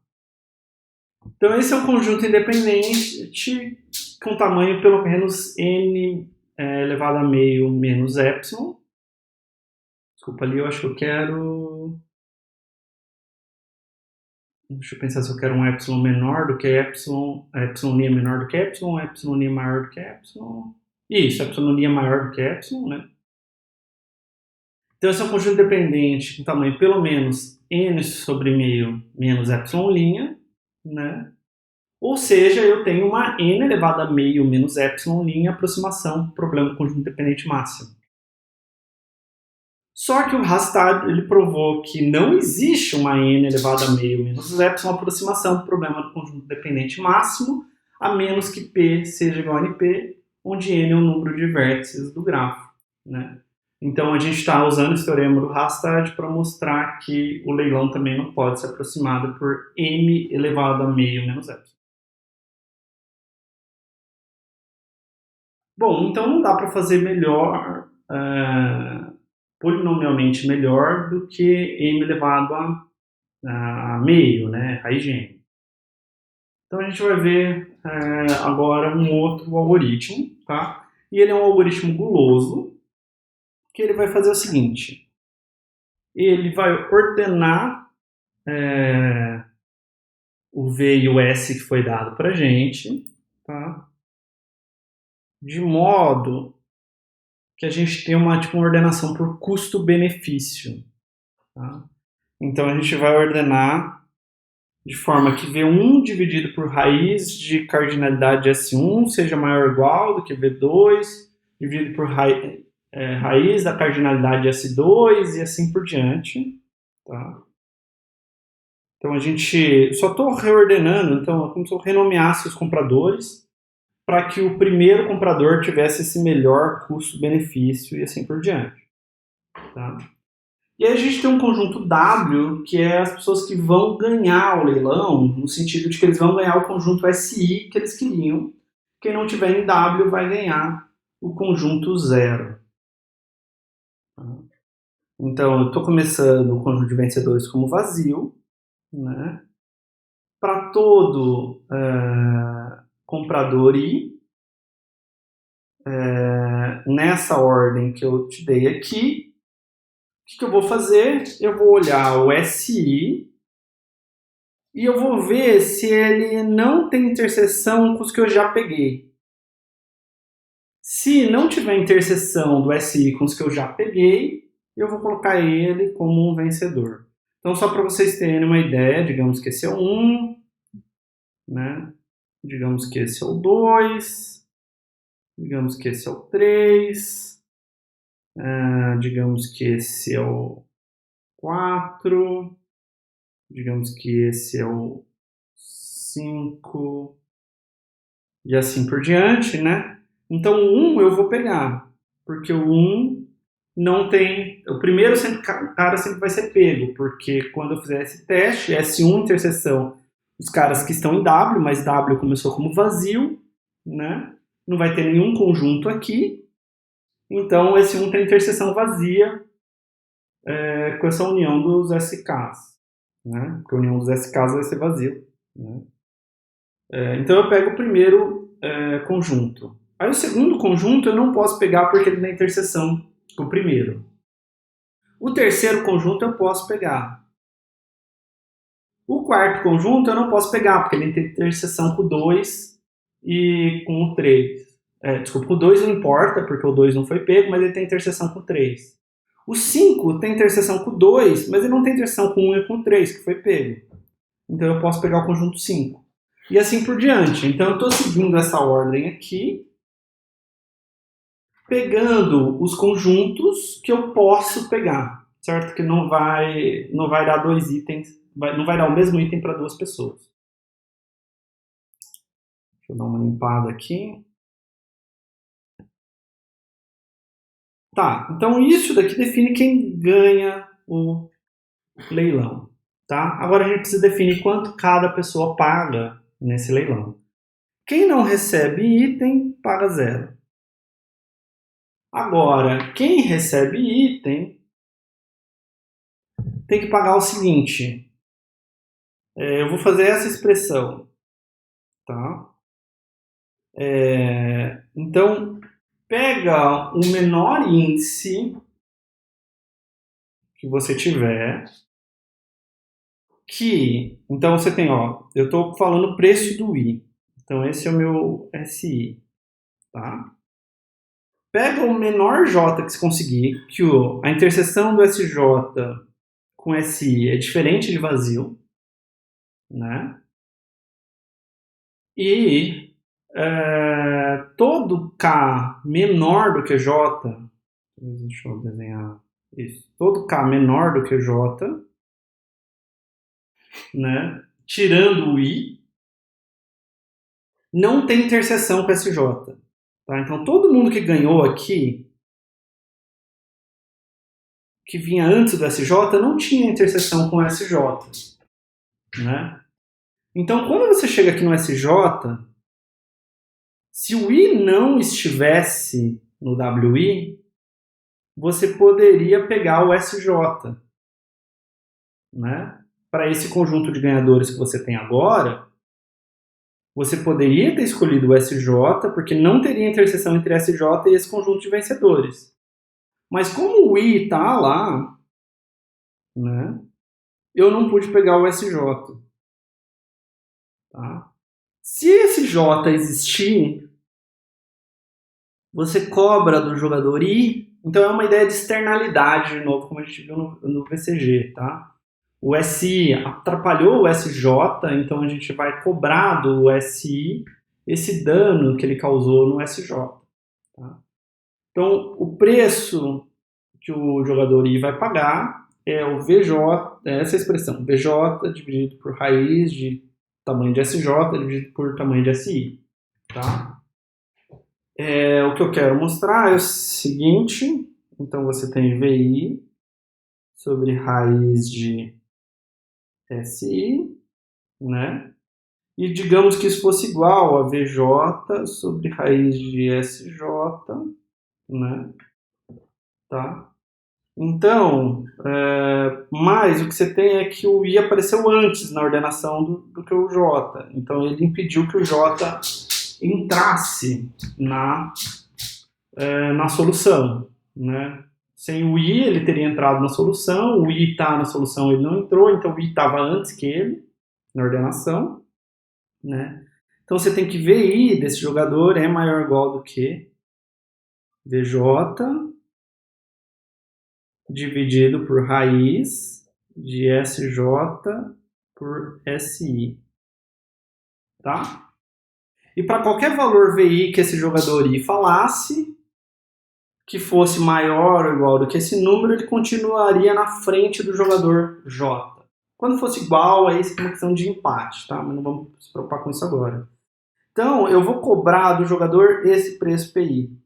Então, esse é um conjunto independente com tamanho pelo menos n elevado a meio menos epsilon. Desculpa ali, eu acho que eu quero... Deixa eu pensar se eu quero um epsilon menor do que epsilon, epsilon é menor do que epsilon é maior do que epsilon. Isso, epsilon é maior do que epsilon, né? Então, esse é um conjunto dependente com tamanho pelo menos n sobre meio menos epsilon linha, né? Ou seja, eu tenho uma n elevado a meio menos epsilon linha aproximação do problema do conjunto dependente máximo. Só que o Hastad ele provou que não existe uma n elevado a meio menos epsilon aproximação do problema do conjunto dependente máximo, a menos que P seja igual a NP, onde n é o número de vértices do grafo. Né? Então a gente está usando esse teorema do Hastad para mostrar que o leilão também não pode ser aproximado por m elevado a meio menos epsilon. Bom, então não dá para fazer melhor... polinomialmente melhor do que m elevado a meio, né, raiz de n. Então a gente vai ver agora um outro algoritmo, tá? E ele é um algoritmo guloso, que ele vai fazer o seguinte, ele vai ordenar o V e o S que foi dado para a gente, tá? De modo que a gente tem uma ordenação por custo-benefício. Tá? Então a gente vai ordenar de forma que V1 dividido por raiz de cardinalidade S1 seja maior ou igual do que V2 dividido por raiz da cardinalidade S2 e assim por diante. Tá? Então a gente só estou reordenando, então é como se eu renomeasse os compradores para que o primeiro comprador tivesse esse melhor custo-benefício e assim por diante. Tá? E aí a gente tem um conjunto W, que é as pessoas que vão ganhar o leilão, no sentido de que eles vão ganhar o conjunto SI que eles queriam. Quem não tiver em W vai ganhar o conjunto 0. Então, eu estou começando o conjunto de vencedores como vazio, né? Para todo comprador I, nessa ordem que eu te dei aqui, o que eu vou fazer? Eu vou olhar o SI e eu vou ver se ele não tem interseção com os que eu já peguei. Se não tiver interseção do SI com os que eu já peguei, eu vou colocar ele como um vencedor. Então, só para vocês terem uma ideia, digamos que esse é o 1, né? Digamos que esse é o 2, digamos que esse é o 3, digamos que esse é o 4, digamos que esse é o 5 e assim por diante, né? Então o 1 eu vou pegar, porque o 1 não tem o primeiro cara sempre vai ser pego, porque quando eu fizer esse teste, S1 interseção, os caras que estão em W, mas W começou como vazio, né? Não vai ter nenhum conjunto aqui, então S1 tem interseção vazia com essa união dos SKs, né? Porque a união dos SKs vai ser vazio, né? Então eu pego o primeiro conjunto. Aí o segundo conjunto eu não posso pegar porque ele tem interseção com o primeiro. O terceiro conjunto eu posso pegar. O quarto conjunto eu não posso pegar porque ele tem interseção com o 2 e com o 3. Desculpa, com o 2 não importa porque o 2 não foi pego, mas ele tem interseção com o 3. O 5 tem interseção com o 2, mas ele não tem interseção com o 1 e com o 3, que foi pego. Então eu posso pegar o conjunto 5. E assim por diante. Então eu estou seguindo essa ordem aqui, pegando os conjuntos que eu posso pegar, certo? Que não vai dar 2 itens, não vai dar o mesmo item para 2 pessoas. Deixa eu dar uma limpada aqui. Tá, então isso daqui define quem ganha o leilão, tá? Agora a gente precisa definir quanto cada pessoa paga nesse leilão. Quem não recebe item, paga 0. Agora, quem recebe item tem que pagar o seguinte. Eu vou fazer essa expressão, tá? Então, pega o menor índice que você tiver, então você tem, eu estou falando o preço do I. Então, esse é o meu SI, tá? Pega o menor J que você conseguir, que a interseção do SJ com SI é diferente de vazio, né? E todo K menor do que J, deixa eu desenhar isso, todo K menor do que J, né? Tirando o I, não tem interseção com SJ. Tá? Então todo mundo que ganhou aqui, que vinha antes do SJ, não tinha interseção com o SJ, né? Então, quando você chega aqui no SJ, se o I não estivesse no WI, você poderia pegar o SJ, né? Para esse conjunto de ganhadores que você tem agora, você poderia ter escolhido o SJ, porque não teria interseção entre SJ e esse conjunto de vencedores. Mas como o I está lá, né? Eu não pude pegar o SJ. Tá? Se esse J existir, você cobra do jogador I. Então é uma ideia de externalidade, de novo, como a gente viu no VCG. Tá? O SI atrapalhou o SJ, então a gente vai cobrar do SI esse dano que ele causou no SJ. Tá? Então o preço que o jogador I vai pagar é o VJ, essa expressão, VJ dividido por raiz de tamanho de SJ dividido por tamanho de SI. Tá? O que eu quero mostrar é o seguinte, então você tem VI sobre raiz de SI, né? E digamos que isso fosse igual a VJ sobre raiz de SJ, né? Tá? Então, mas o que você tem é que o I apareceu antes na ordenação do que o J. Então ele impediu que o J entrasse na solução, né? Sem o I ele teria entrado na solução, o I está na solução, ele não entrou, então o I estava antes que ele na ordenação, né? Então você tem que VI desse jogador é maior ou igual do que VJ dividido por raiz de SJ por SI, tá? E para qualquer valor VI que esse jogador I falasse, que fosse maior ou igual do que esse número, ele continuaria na frente do jogador J. Quando fosse igual, aí isso é uma questão de empate, tá? Mas não vamos se preocupar com isso agora. Então, eu vou cobrar do jogador esse preço PI.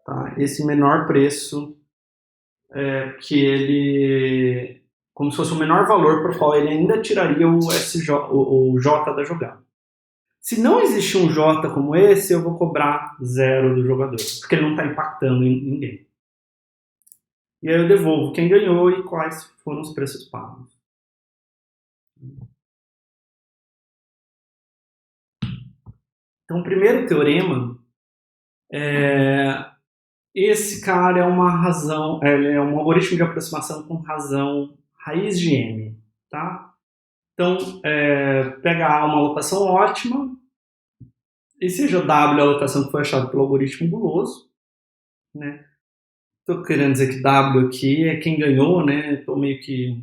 Tá? Esse menor preço que ele, como se fosse o menor valor para o qual ele ainda tiraria o J da jogada. Se não existe um J como esse, eu vou cobrar 0 do jogador, porque ele não está impactando em ninguém. E aí eu devolvo quem ganhou e quais foram os preços pagos. Então, o primeiro teorema esse cara é uma razão, é um algoritmo de aproximação com razão raiz de M, tá? Então, pega A uma alocação ótima, e seja W a alocação que foi achada pelo algoritmo guloso, né? Estou querendo dizer que W aqui é quem ganhou, né? Estou meio que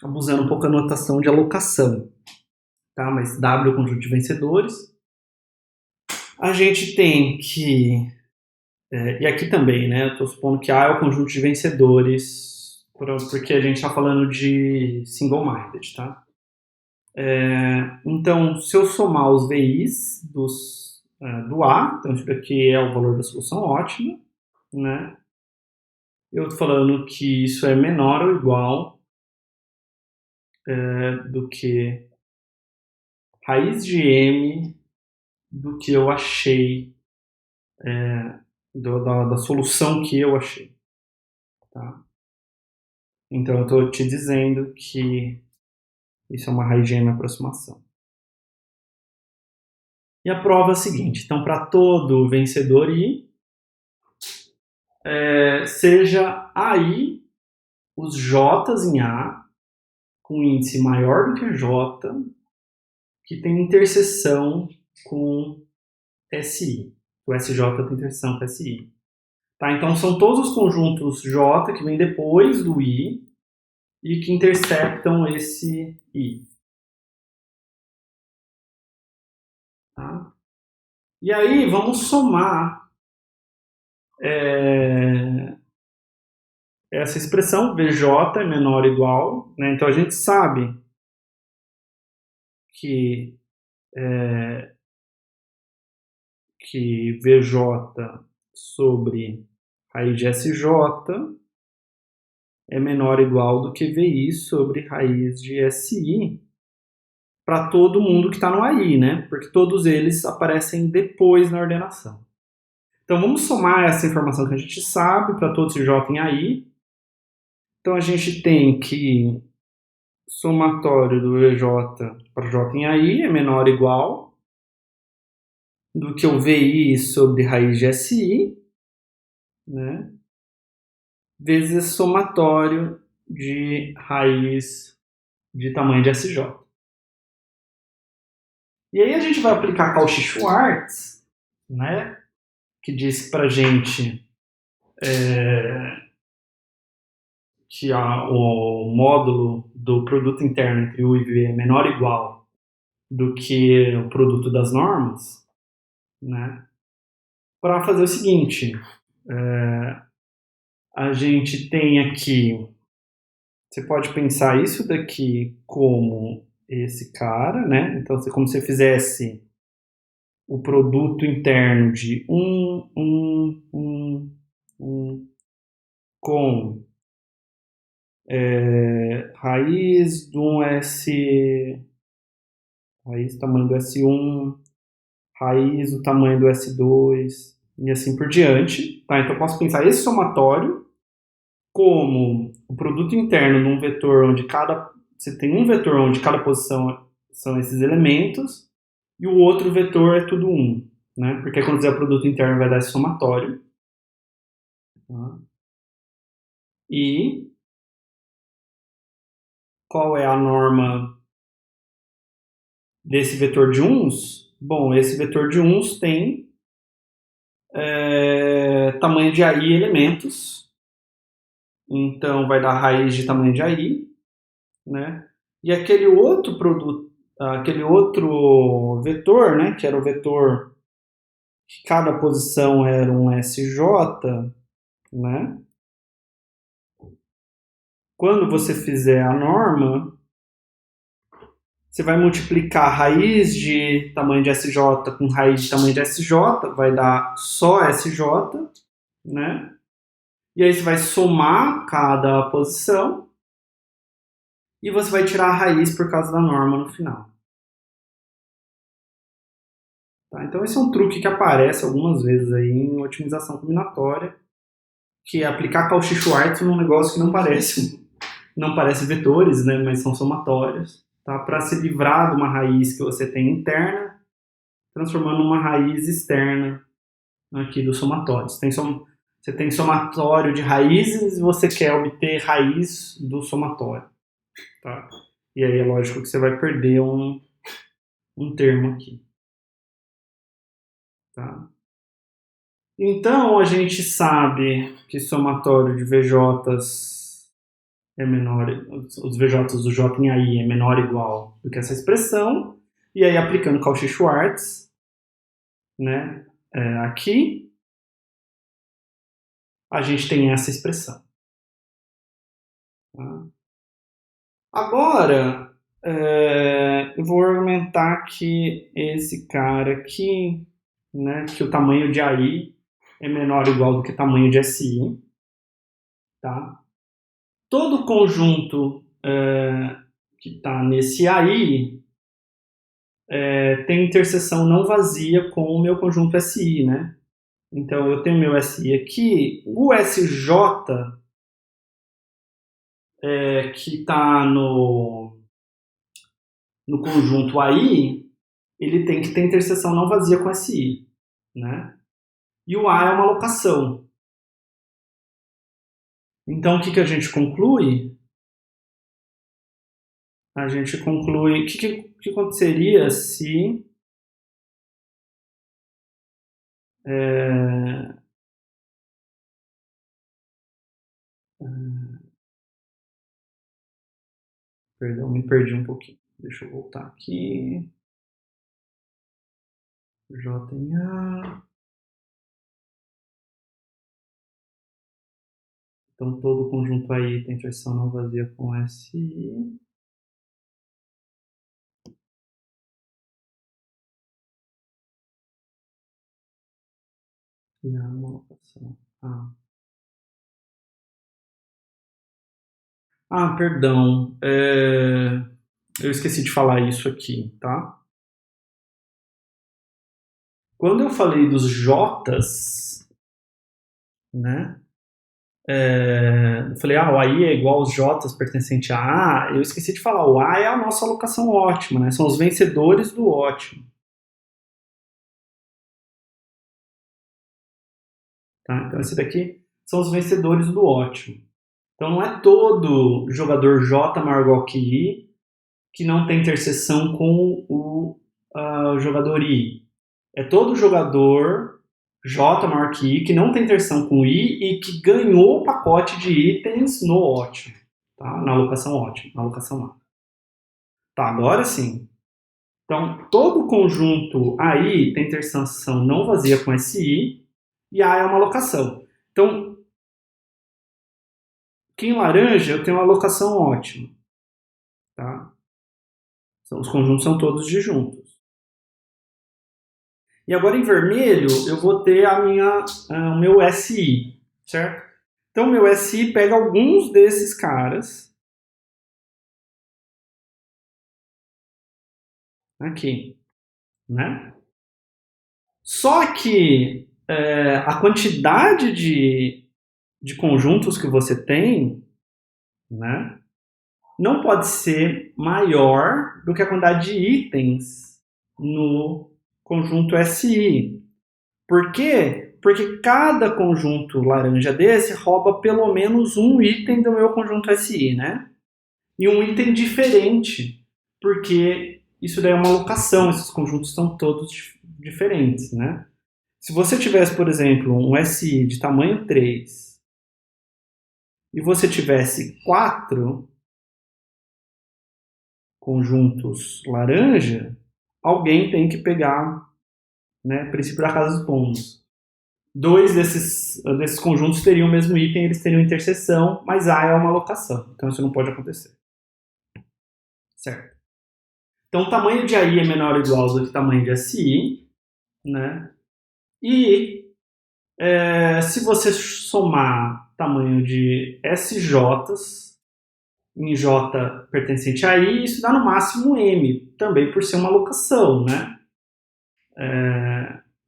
abusando um pouco da notação de alocação, tá? Mas W é o conjunto de vencedores. A gente tem que... e aqui também, né? Eu estou supondo que A é o conjunto de vencedores, porque a gente está falando de single-minded, tá? Então, se eu somar os VIs do A, então isso daqui é o valor da solução ótima, né? Eu estou falando que isso é menor ou igual do que raiz de M do que eu achei, da solução que eu achei. Tá? Então, eu estou te dizendo que isso é uma raiz de M aproximação. E a prova é a seguinte. Então, para todo vencedor I, seja AI os J's em A com índice maior do que J, que tem interseção com SI. O SJ tem interseção com SI. Tá? Então, são todos os conjuntos J que vêm depois do I e que intersectam esse I. Tá? E aí, vamos somar essa expressão, VJ é menor ou igual. Né? Então, a gente sabe que VJ sobre raiz de SJ é menor ou igual do que VI sobre raiz de SI para todo mundo que está no AI, né? Porque todos eles aparecem depois na ordenação. Então, vamos somar essa informação que a gente sabe para todos os J em AI. Então, a gente tem que somatório do EJ para J em AI é menor ou igual do que o VI sobre raiz de SI, né? Vezes somatório de raiz de tamanho de SJ. E aí a gente vai aplicar Cauchy-Schwarz, né? Que diz pra gente que o módulo do produto interno entre U e V é menor ou igual do que o produto das normas, né? Para fazer o seguinte, a gente tem aqui, você pode pensar isso daqui como esse cara, né? Então, como se você fizesse o produto interno de 1 com raiz do raiz tamanho do S1, raiz do tamanho do S2 e assim por diante. Tá? Então eu posso pensar esse somatório como o produto interno de um vetor onde você tem um vetor onde cada posição são esses elementos e o outro vetor é tudo 1. Né? Porque quando fizer o produto interno vai dar esse somatório. Tá? E qual é a norma desse vetor de uns? Bom, esse vetor de uns tem tamanho de AI elementos. Então, vai dar raiz de tamanho de AI. Né? E aquele outro produto, aquele outro vetor, né, que era o vetor que cada posição era um SJ, né? Quando você fizer a norma, você vai multiplicar raiz de tamanho de SJ com raiz de tamanho de SJ, vai dar só SJ, né? E aí você vai somar cada posição e você vai tirar a raiz por causa da norma no final. Tá? Então esse é um truque que aparece algumas vezes aí em otimização combinatória, que é aplicar Cauchy-Schwarz num negócio que não parece vetores, né, mas são somatórios, tá? Para se livrar de uma raiz que você tem interna, transformando numa raiz externa aqui do somatório. Você tem somatório de raízes e você quer obter raiz do somatório. Tá? E aí é lógico que você vai perder um termo aqui. Tá? Então a gente sabe que somatório de VJs é menor, os VJs do J em AI é menor ou igual do que essa expressão, e aí aplicando Cauchy-Schwarz, né, aqui, a gente tem essa expressão. Tá? Agora, eu vou argumentar que esse cara aqui, né, que o tamanho de AI é menor ou igual do que o tamanho de SI. Tá? Todo conjunto que está nesse AI tem interseção não vazia com o meu conjunto SI, né? Então eu tenho meu SI aqui, o SJ que está no conjunto AI, ele tem que ter interseção não vazia com SI, né? E o A é uma locação. Então o que a gente conclui? A gente conclui o que aconteceria se perdão, me perdi um pouquinho. Deixa eu voltar aqui. J em A. Então todo conjunto aí tem interseção não vazia com SI. E a uma locação. Perdão. Eu esqueci de falar isso aqui, tá? Quando eu falei dos J's, né? Eu falei, o AI é igual aos J's pertencente a A. Eu esqueci de falar, o A é a nossa alocação ótima, né? São os vencedores do ótimo. Tá? Então esse daqui são os vencedores do ótimo. Então não é todo jogador J maior ou igual que I que não tem interseção com o jogador I. É todo jogador J maior que I que não tem interseção com I e que ganhou o pacote de itens no ótimo, tá? Na alocação ótima, na alocação A. Tá, agora sim. Então, todo conjunto AI tem interseção não vazia com SI e A é uma alocação. Então, aqui em laranja eu tenho uma alocação ótima. Tá? Então, os conjuntos são todos disjuntos. E agora em vermelho eu vou ter o meu SI, certo? Então, meu SI pega alguns desses caras aqui, né? Só que a quantidade de conjuntos que você tem, né, não pode ser maior do que a quantidade de itens no conjunto SI. Por quê? Porque cada conjunto laranja desse rouba pelo menos um item do meu conjunto SI, né? E um item diferente, porque isso daí é uma alocação, esses conjuntos são todos diferentes, né? Se você tivesse, por exemplo, um SI de tamanho 3 e você tivesse 4 conjuntos laranja, alguém tem que pegar, né, princípio da casa dos pombos. 2 desses conjuntos teriam o mesmo item, eles teriam interseção, mas A é uma alocação, então isso não pode acontecer. Certo? Então o tamanho de AI é menor ou igual do que o tamanho de SI, né? E Se você somar tamanho de SJs em J pertencente a I, isso dá no máximo M, também por ser uma locação, né?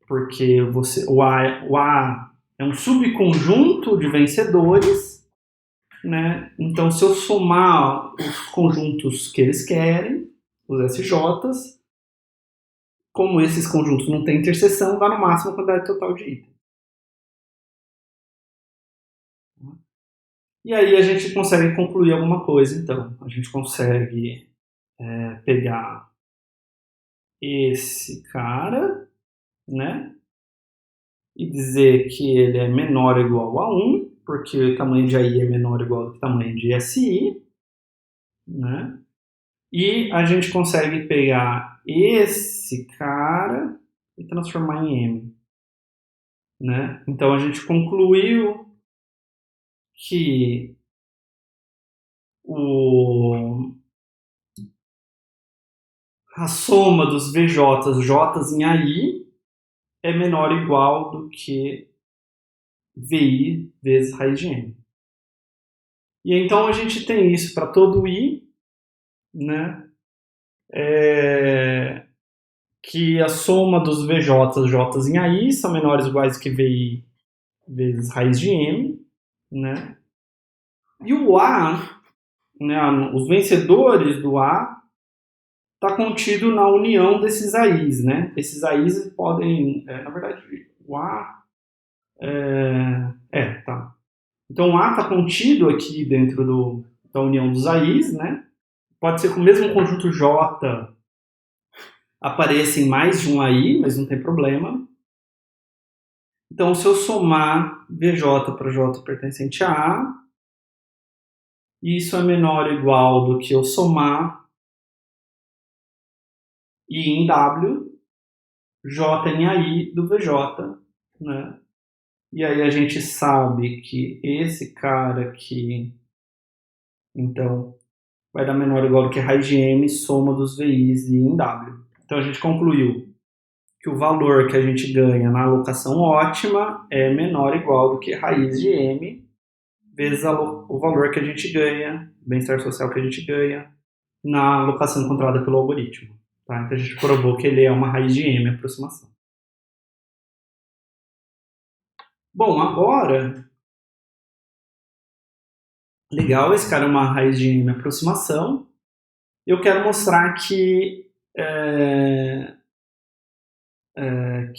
Porque o A é um subconjunto de vencedores, né? Então, se eu somar os conjuntos que eles querem, os SJs, como esses conjuntos não têm interseção, dá no máximo a quantidade total de itens. E aí a gente consegue concluir alguma coisa, então. A gente consegue pegar esse cara, né? E dizer que ele é menor ou igual a 1, porque o tamanho de AI é menor ou igual ao tamanho de SI, né? E a gente consegue pegar esse cara e transformar em M, né? Então a gente concluiu que a soma dos VJs, Js em AI, é menor ou igual do que VI vezes raiz de M. E então a gente tem isso para todo I, né? Que a soma dos VJs, Js em AI são menores ou iguais que VI vezes raiz de M, né? E o A, né, os vencedores do A, está contido na união desses AIs, né? Esses AIs podem, na verdade, o A tá. Então o A está contido aqui dentro da união dos AIs, né? Pode ser que o mesmo conjunto J apareça em mais de um AI, mas não tem problema. Então, se eu somar VJ para J pertencente a A, isso é menor ou igual do que eu somar I em W, J em AI do VJ, né? E aí a gente sabe que esse cara aqui, então, vai dar menor ou igual do que raiz de M, soma dos VIs e I em W. Então a gente concluiu que o valor que a gente ganha na alocação ótima é menor ou igual do que raiz de M vezes o valor que a gente ganha, bem-estar social que a gente ganha, na alocação encontrada pelo algoritmo. Tá? Então a gente provou que ele é uma raiz de M aproximação. Bom, agora, legal, esse cara é uma raiz de M aproximação. Eu quero mostrar que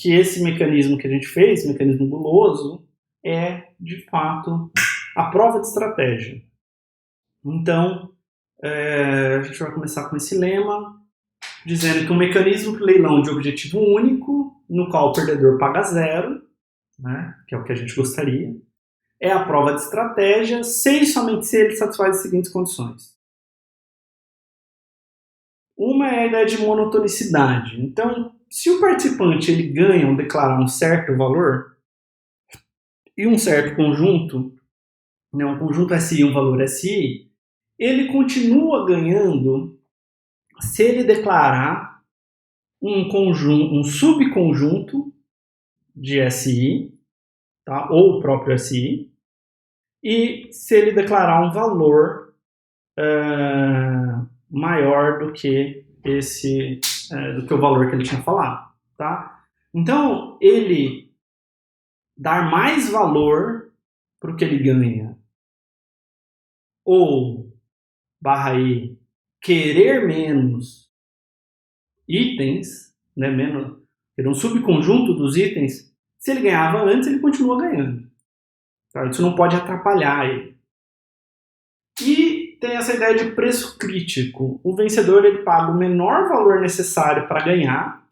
esse mecanismo que a gente fez, mecanismo guloso, é, de fato, a prova de estratégia. Então, a gente vai começar com esse lema, dizendo que um mecanismo de leilão de objetivo único, no qual o perdedor paga zero, né, que é o que a gente gostaria, é a prova de estratégia, se e somente se ele satisfaz as seguintes condições. Uma é a ideia de monotonicidade. Então, se o participante ele ganha ou declarar um certo valor e um certo conjunto, né, um conjunto SI e um valor SI, ele continua ganhando se ele declarar um subconjunto de SI, tá? Ou o próprio SI, e se ele declarar um valor maior do que do que o valor que ele tinha falado, tá? Então, ele dar mais valor para o que ele ganha, ou, barra aí, querer menos itens, né, ter um subconjunto dos itens, se ele ganhava antes, ele continua ganhando. Tá? Isso não pode atrapalhar ele. E tem essa ideia de preço crítico. O vencedor ele paga o menor valor necessário para ganhar,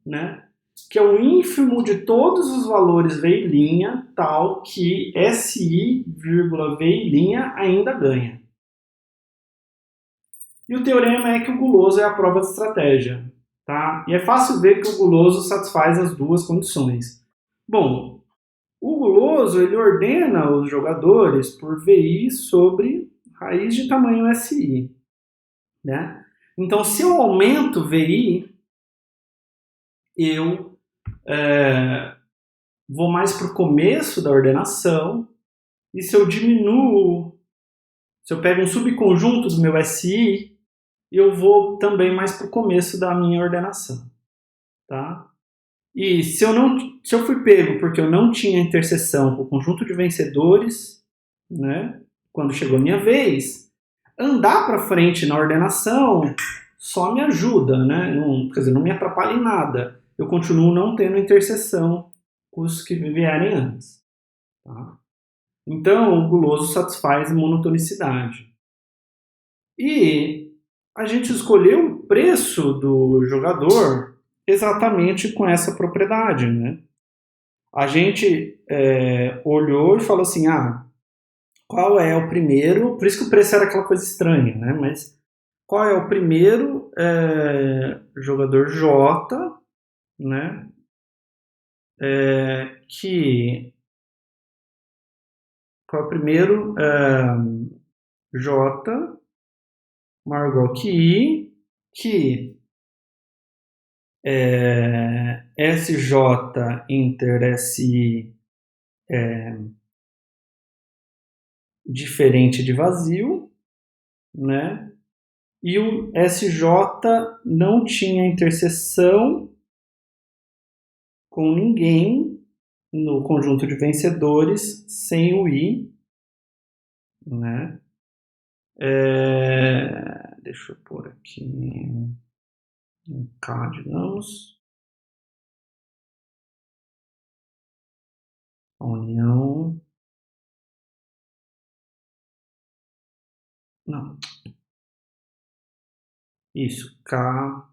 né? Que é o ínfimo de todos os valores V', tal que SI, V' ainda ganha. E o teorema é que o guloso é a prova de estratégia. Tá? E é fácil ver que o guloso satisfaz as duas condições. Bom, o guloso ele ordena os jogadores por VI sobre raiz de tamanho SI. Né? Então, se eu aumento VI, eu vou mais para o começo da ordenação, e se eu diminuo, se eu pego um subconjunto do meu SI, eu vou também mais para o começo da minha ordenação, tá? E se eu fui pego porque eu não tinha interseção com o conjunto de vencedores, né? Quando chegou a minha vez, andar para frente na ordenação só me ajuda, né? Não, quer dizer, não me atrapalha em nada. Eu continuo não tendo interseção com os que vierem antes, tá? Então, o guloso satisfaz monotonicidade. E a gente escolheu o preço do jogador exatamente com essa propriedade, né? A gente olhou e falou assim, qual é o primeiro... Por isso que o preço era aquela coisa estranha, né? Mas qual é o primeiro jogador J, né? Qual é o primeiro J maior ou igual que I, que SJ inter SI diferente de vazio, né? E o SJ não tinha interseção com ninguém no conjunto de vencedores sem o I, né? Deixa eu pôr aqui um K, digamos. A união... Não. Isso, K...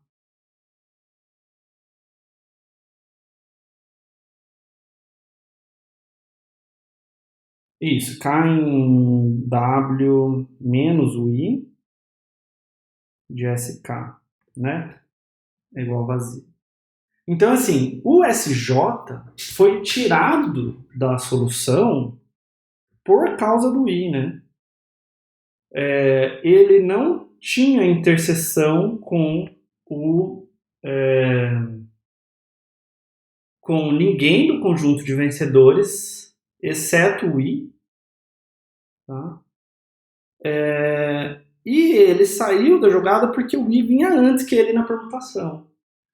Isso, K em W menos o I de SK, né? É igual a vazio. Então, assim, o SJ foi tirado da solução por causa do I, né? Ele não tinha interseção com ninguém do conjunto de vencedores, exceto o I. Tá? E ele saiu da jogada porque o I vinha antes que ele na permutação.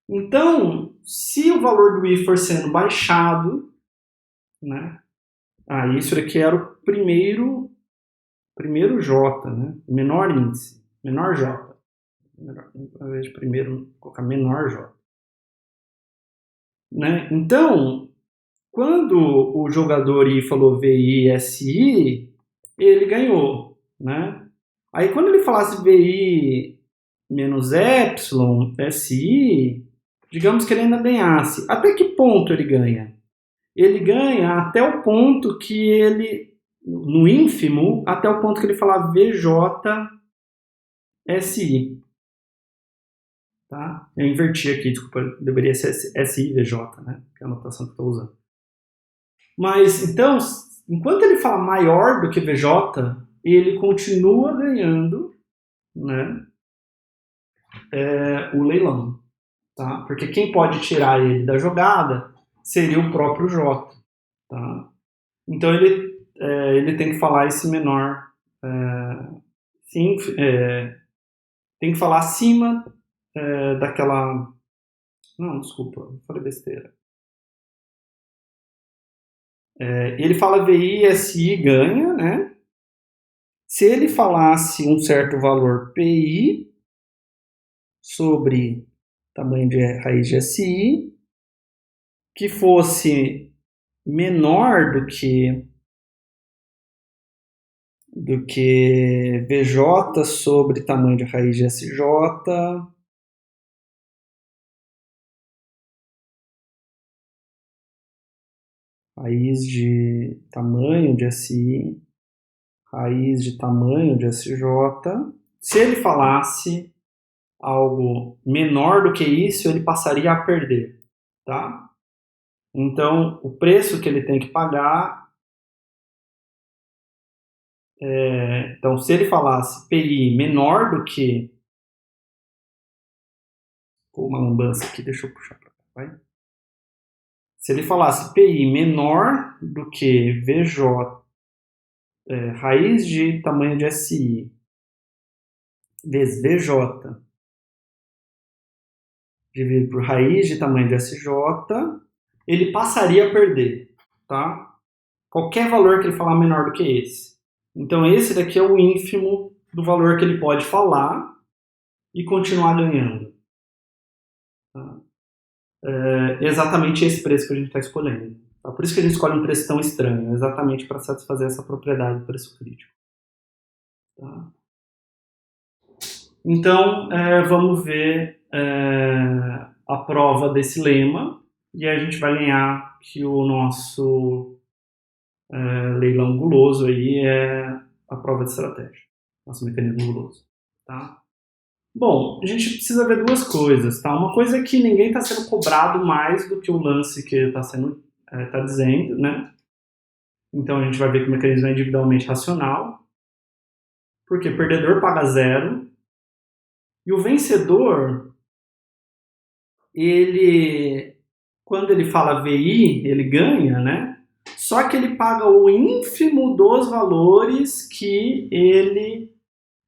Então, se o valor do I for sendo baixado, né? Isso daqui era o primeiro J, né? Menor índice, menor J. Ao invés de primeiro, vou colocar menor J. Né? Então, quando o jogador I falou VI SI, ele ganhou, né? Aí quando ele falasse VI menos Epsilon SI, digamos que ele ainda ganhasse. Até que ponto ele ganha? Ele ganha até o ponto que ele, no ínfimo, até o ponto que ele falar VJ SI. Tá? Eu inverti aqui, desculpa, deveria ser SI VJ, né? Que é a anotação que eu estou usando. Mas, então, enquanto ele fala maior do que VJ, ele continua ganhando, né, o leilão. Tá? Porque quem pode tirar ele da jogada seria o próprio J. Tá? Então, ele tem que falar esse menor. Tem que falar acima daquela... Não, desculpa, falei besteira. Ele fala VI, SI ganha, né? Se ele falasse um certo valor PI sobre tamanho de raiz de SI, que fosse menor do que VJ sobre tamanho de raiz de SJ, raiz de tamanho de SI, raiz de tamanho de SJ. Se ele falasse algo menor do que isso, ele passaria a perder, tá? Então, o preço que ele tem que pagar então, se ele falasse PI menor do que... Uma lambança aqui, deixa eu puxar para cá, vai. Se ele falasse PI menor do que VJ, raiz de tamanho de SI, vezes VJ, dividido por raiz de tamanho de SJ, ele passaria a perder, tá? Qualquer valor que ele falar menor do que esse. Então esse daqui é o ínfimo do valor que ele pode falar e continuar ganhando. Tá? Exatamente esse preço que a gente está escolhendo. Tá? Por isso que a gente escolhe um preço tão estranho, exatamente para satisfazer essa propriedade do preço crítico. Tá? Então, vamos ver a prova desse lema e a gente vai ganhar que o nosso leilão guloso aí é a prova de estratégia, nosso mecanismo guloso. Tá? Bom, a gente precisa ver duas coisas, tá? Uma coisa é que ninguém está sendo cobrado mais do que o lance que está tá dizendo, né? Então a gente vai ver que o mecanismo é individualmente racional, porque perdedor paga zero e o vencedor, quando ele fala VI, ele ganha, né? Só que ele paga o ínfimo dos valores que ele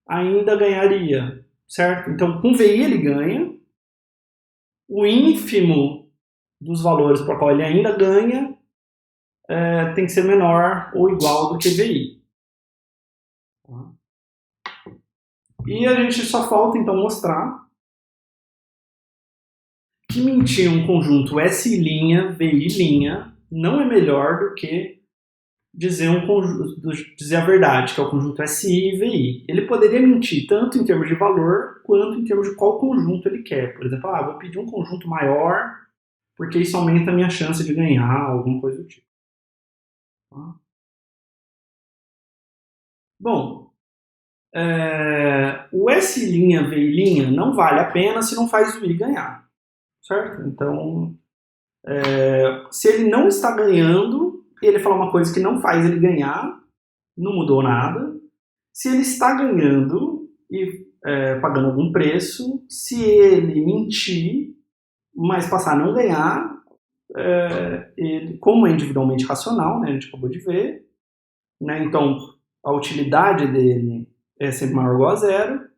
ainda ganharia. Certo? Então, com VI ele ganha, o ínfimo dos valores para o qual ele ainda ganha tem que ser menor ou igual do que VI. E a gente só falta, então, mostrar que mentir um conjunto SI', VI' não é melhor do que dizer a verdade, que é o conjunto SI e VI. Ele poderia mentir tanto em termos de valor, quanto em termos de qual conjunto ele quer. Por exemplo, vou pedir um conjunto maior, porque isso aumenta a minha chance de ganhar, alguma coisa do tipo. Bom, o SI', VI' não vale a pena se não faz o I ganhar. Certo? Então, se ele não está ganhando, ele fala uma coisa que não faz ele ganhar, não mudou nada. Se ele está ganhando e pagando algum preço, se ele mentir, mas passar a não ganhar, ele, como é individualmente racional, né, a gente acabou de ver, né, então a utilidade dele é sempre maior ou igual a zero.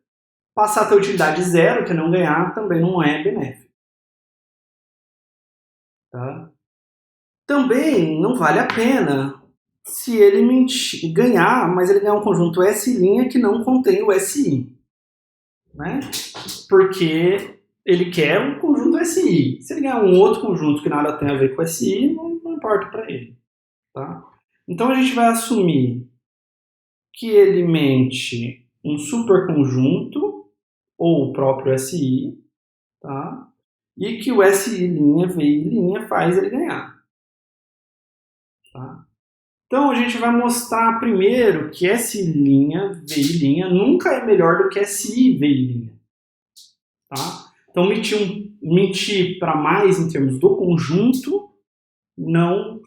Passar a ter utilidade zero, que é não ganhar, também não é benéfico. Tá? Também não vale a pena se ele ganhar, mas ele ganhar um conjunto S' que não contém o SI. Né? Porque ele quer um conjunto SI. Se ele ganhar um outro conjunto que nada tem a ver com SI, não importa para ele. Tá? Então a gente vai assumir que ele mente um superconjunto ou o próprio SI, tá? E que o SI', VI' faz ele ganhar. Tá? Então a gente vai mostrar primeiro que SI', VI' nunca é melhor do que SI, VI'. Tá? Então mentir para mais em termos do conjunto não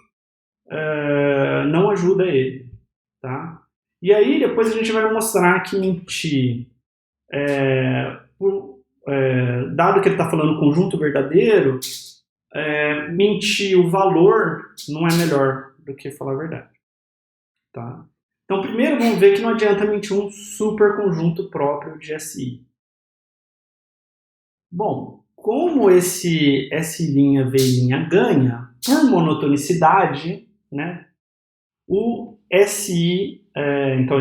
ajuda ele. Tá? E aí depois a gente vai mostrar que mentir, dado que ele está falando conjunto verdadeiro, mentir o valor não é melhor do que falar a verdade. Tá? Então primeiro vamos ver que não adianta mentir um superconjunto próprio de SI. Bom, como esse S', V' ganha por monotonicidade, né, o SI, então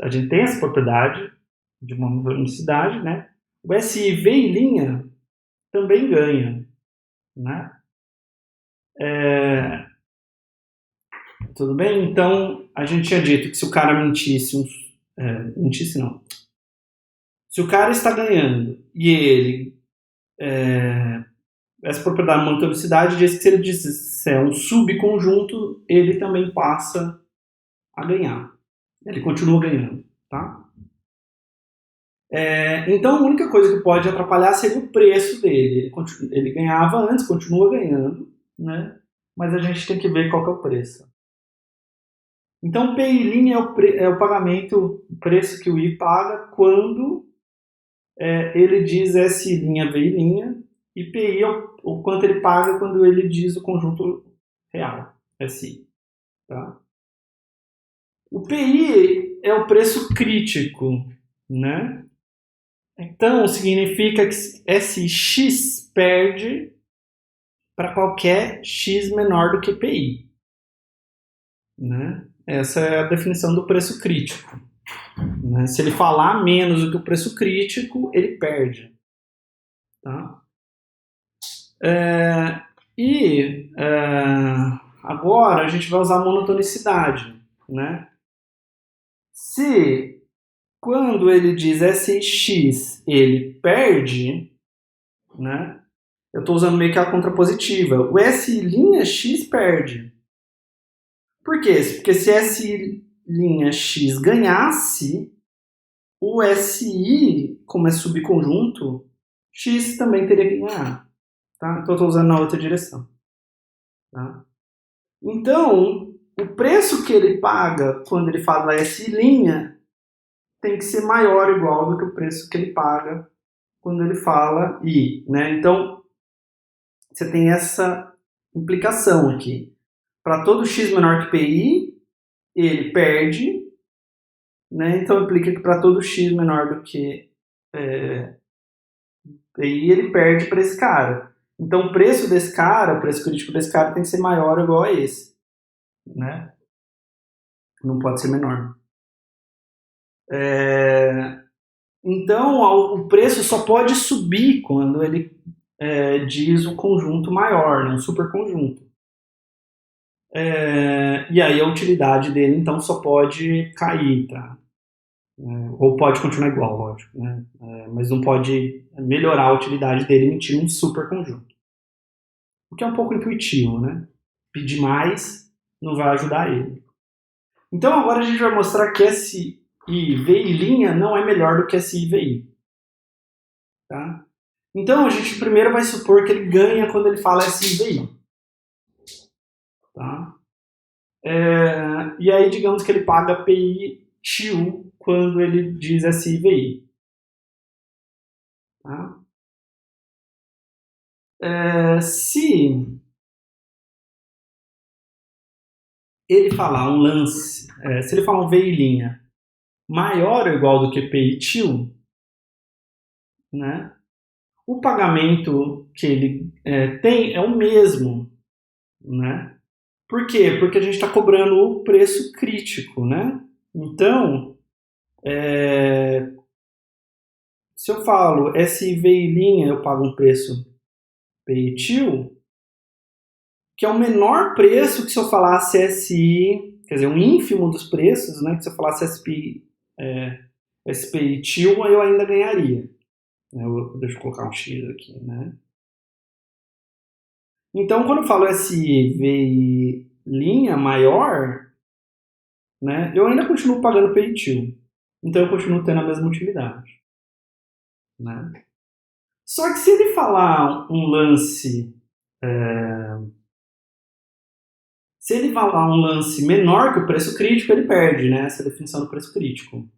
a gente tem essa propriedade de monotonicidade, né, o SI, V' também ganha. Né? Tudo bem? Então, a gente tinha dito que se o cara mentisse, não. Se o cara está ganhando e ele essa propriedade de monotonicidade diz que se ele disser um subconjunto, ele também passa a ganhar. Ele continua ganhando. Tá? Então, a única coisa que pode atrapalhar seria o preço dele. Ele ganhava antes, continua ganhando, né? Mas a gente tem que ver qual que é o preço. Então, PI' é o pagamento, o preço que o I paga quando ele diz S', VI', e PI é o quanto ele paga quando ele diz o conjunto real, SI. Tá? O PI é o preço crítico, né? Então, significa que SX perde para qualquer X menor do que PI. Né? Essa é a definição do preço crítico. Né? Se ele falar menos do que o preço crítico, ele perde. Tá? Agora a gente vai usar a monotonicidade. Né? Se quando ele diz SX ele perde, né? Eu estou usando meio que a contrapositiva. O S'(x) perde. Por quê? Porque se S'(x) ganhasse, o SI, como é subconjunto, X também teria que ganhar. Tá? Então eu estou usando na outra direção. Tá? Então, o preço que ele paga quando ele fala S' tem que ser maior ou igual do que o preço que ele paga quando ele fala I. Né? Então, você tem essa implicação aqui. Para todo x menor que PI, ele perde. Né? Então, implica que para todo x menor do que PI, ele perde para esse cara. Então, o preço desse cara, o preço crítico desse cara tem que ser maior ou igual a esse. Né? Não pode ser menor. Então, o preço só pode subir quando ele diz o conjunto maior, né? Um superconjunto. E aí a utilidade dele, então, só pode cair, tá? Ou pode continuar igual, lógico, né? Mas não pode melhorar a utilidade dele emitindo um superconjunto. O que é um pouco intuitivo, né? Pedir mais não vai ajudar ele. Então agora a gente vai mostrar que SI VI' não é melhor do que SI VI. Tá? Então a gente primeiro vai supor que ele ganha quando ele fala SI VI. Tá? E aí digamos que ele paga PI XU quando ele diz SI VI. Tá? Se ele falar um lance, se ele falar um VI' maior ou igual do que PI TIL, né, o pagamento que ele tem é o mesmo. Né? Por quê? Porque a gente está cobrando o preço crítico. Né? Então, se eu falo SI VI', eu pago um preço PI TIL, que é o menor preço que se eu falasse SI, quer dizer, um ínfimo dos preços, né, que se eu falasse SPI TIL, eu ainda ganharia. Deixa eu colocar um X aqui, né? Então, quando eu falo SI VI' maior, né, eu ainda continuo pagando PI TIL. Então, eu continuo tendo a mesma utilidade. Né? Só que se ele falar um lance... Se ele falar um lance menor que o preço crítico, ele perde, né? Essa definição do preço crítico.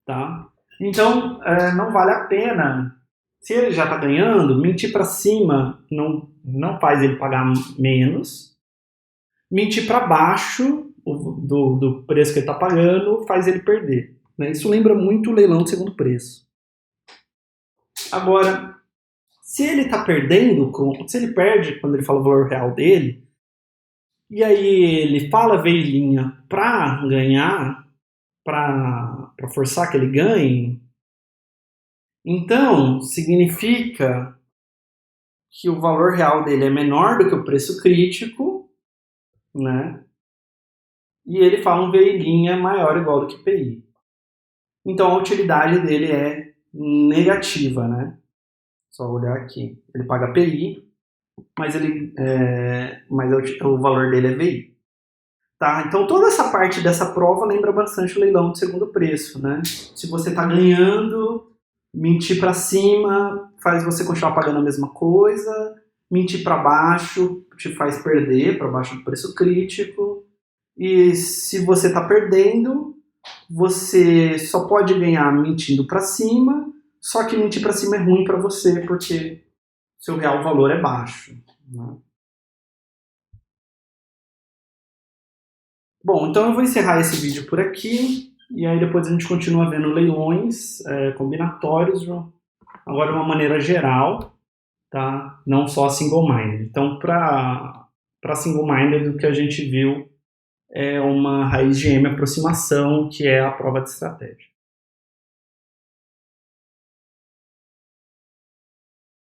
Tá? Então, não vale a pena. Se ele já está ganhando, mentir para cima não faz ele pagar menos. Mentir para baixo do preço que ele está pagando faz ele perder. Né? Isso lembra muito o leilão de segundo preço. Agora, se ele está perdendo, se ele perde quando ele fala o valor real dele, e aí ele fala VI' para ganhar, para forçar que ele ganhe, então significa que o valor real dele é menor do que o preço crítico, né? E ele fala um VI' maior ou igual do que PI. Então a utilidade dele é negativa, né? Só olhar aqui. Ele paga PI, mas o valor dele é VI. Tá? Então toda essa parte dessa prova lembra bastante o leilão de segundo preço, né? Se você está ganhando, mentir para cima faz você continuar pagando a mesma coisa, mentir para baixo te faz perder para baixo do preço crítico, e se você está perdendo, você só pode ganhar mentindo para cima, só que mentir para cima é ruim para você porque seu real valor é baixo. Né? Bom, então eu vou encerrar esse vídeo por aqui, e aí depois a gente continua vendo leilões combinatórios, agora de uma maneira geral, tá? Não só single-minded. Então, para single-minded, o que a gente viu é uma raiz de M aproximação, que é a prova de estratégia.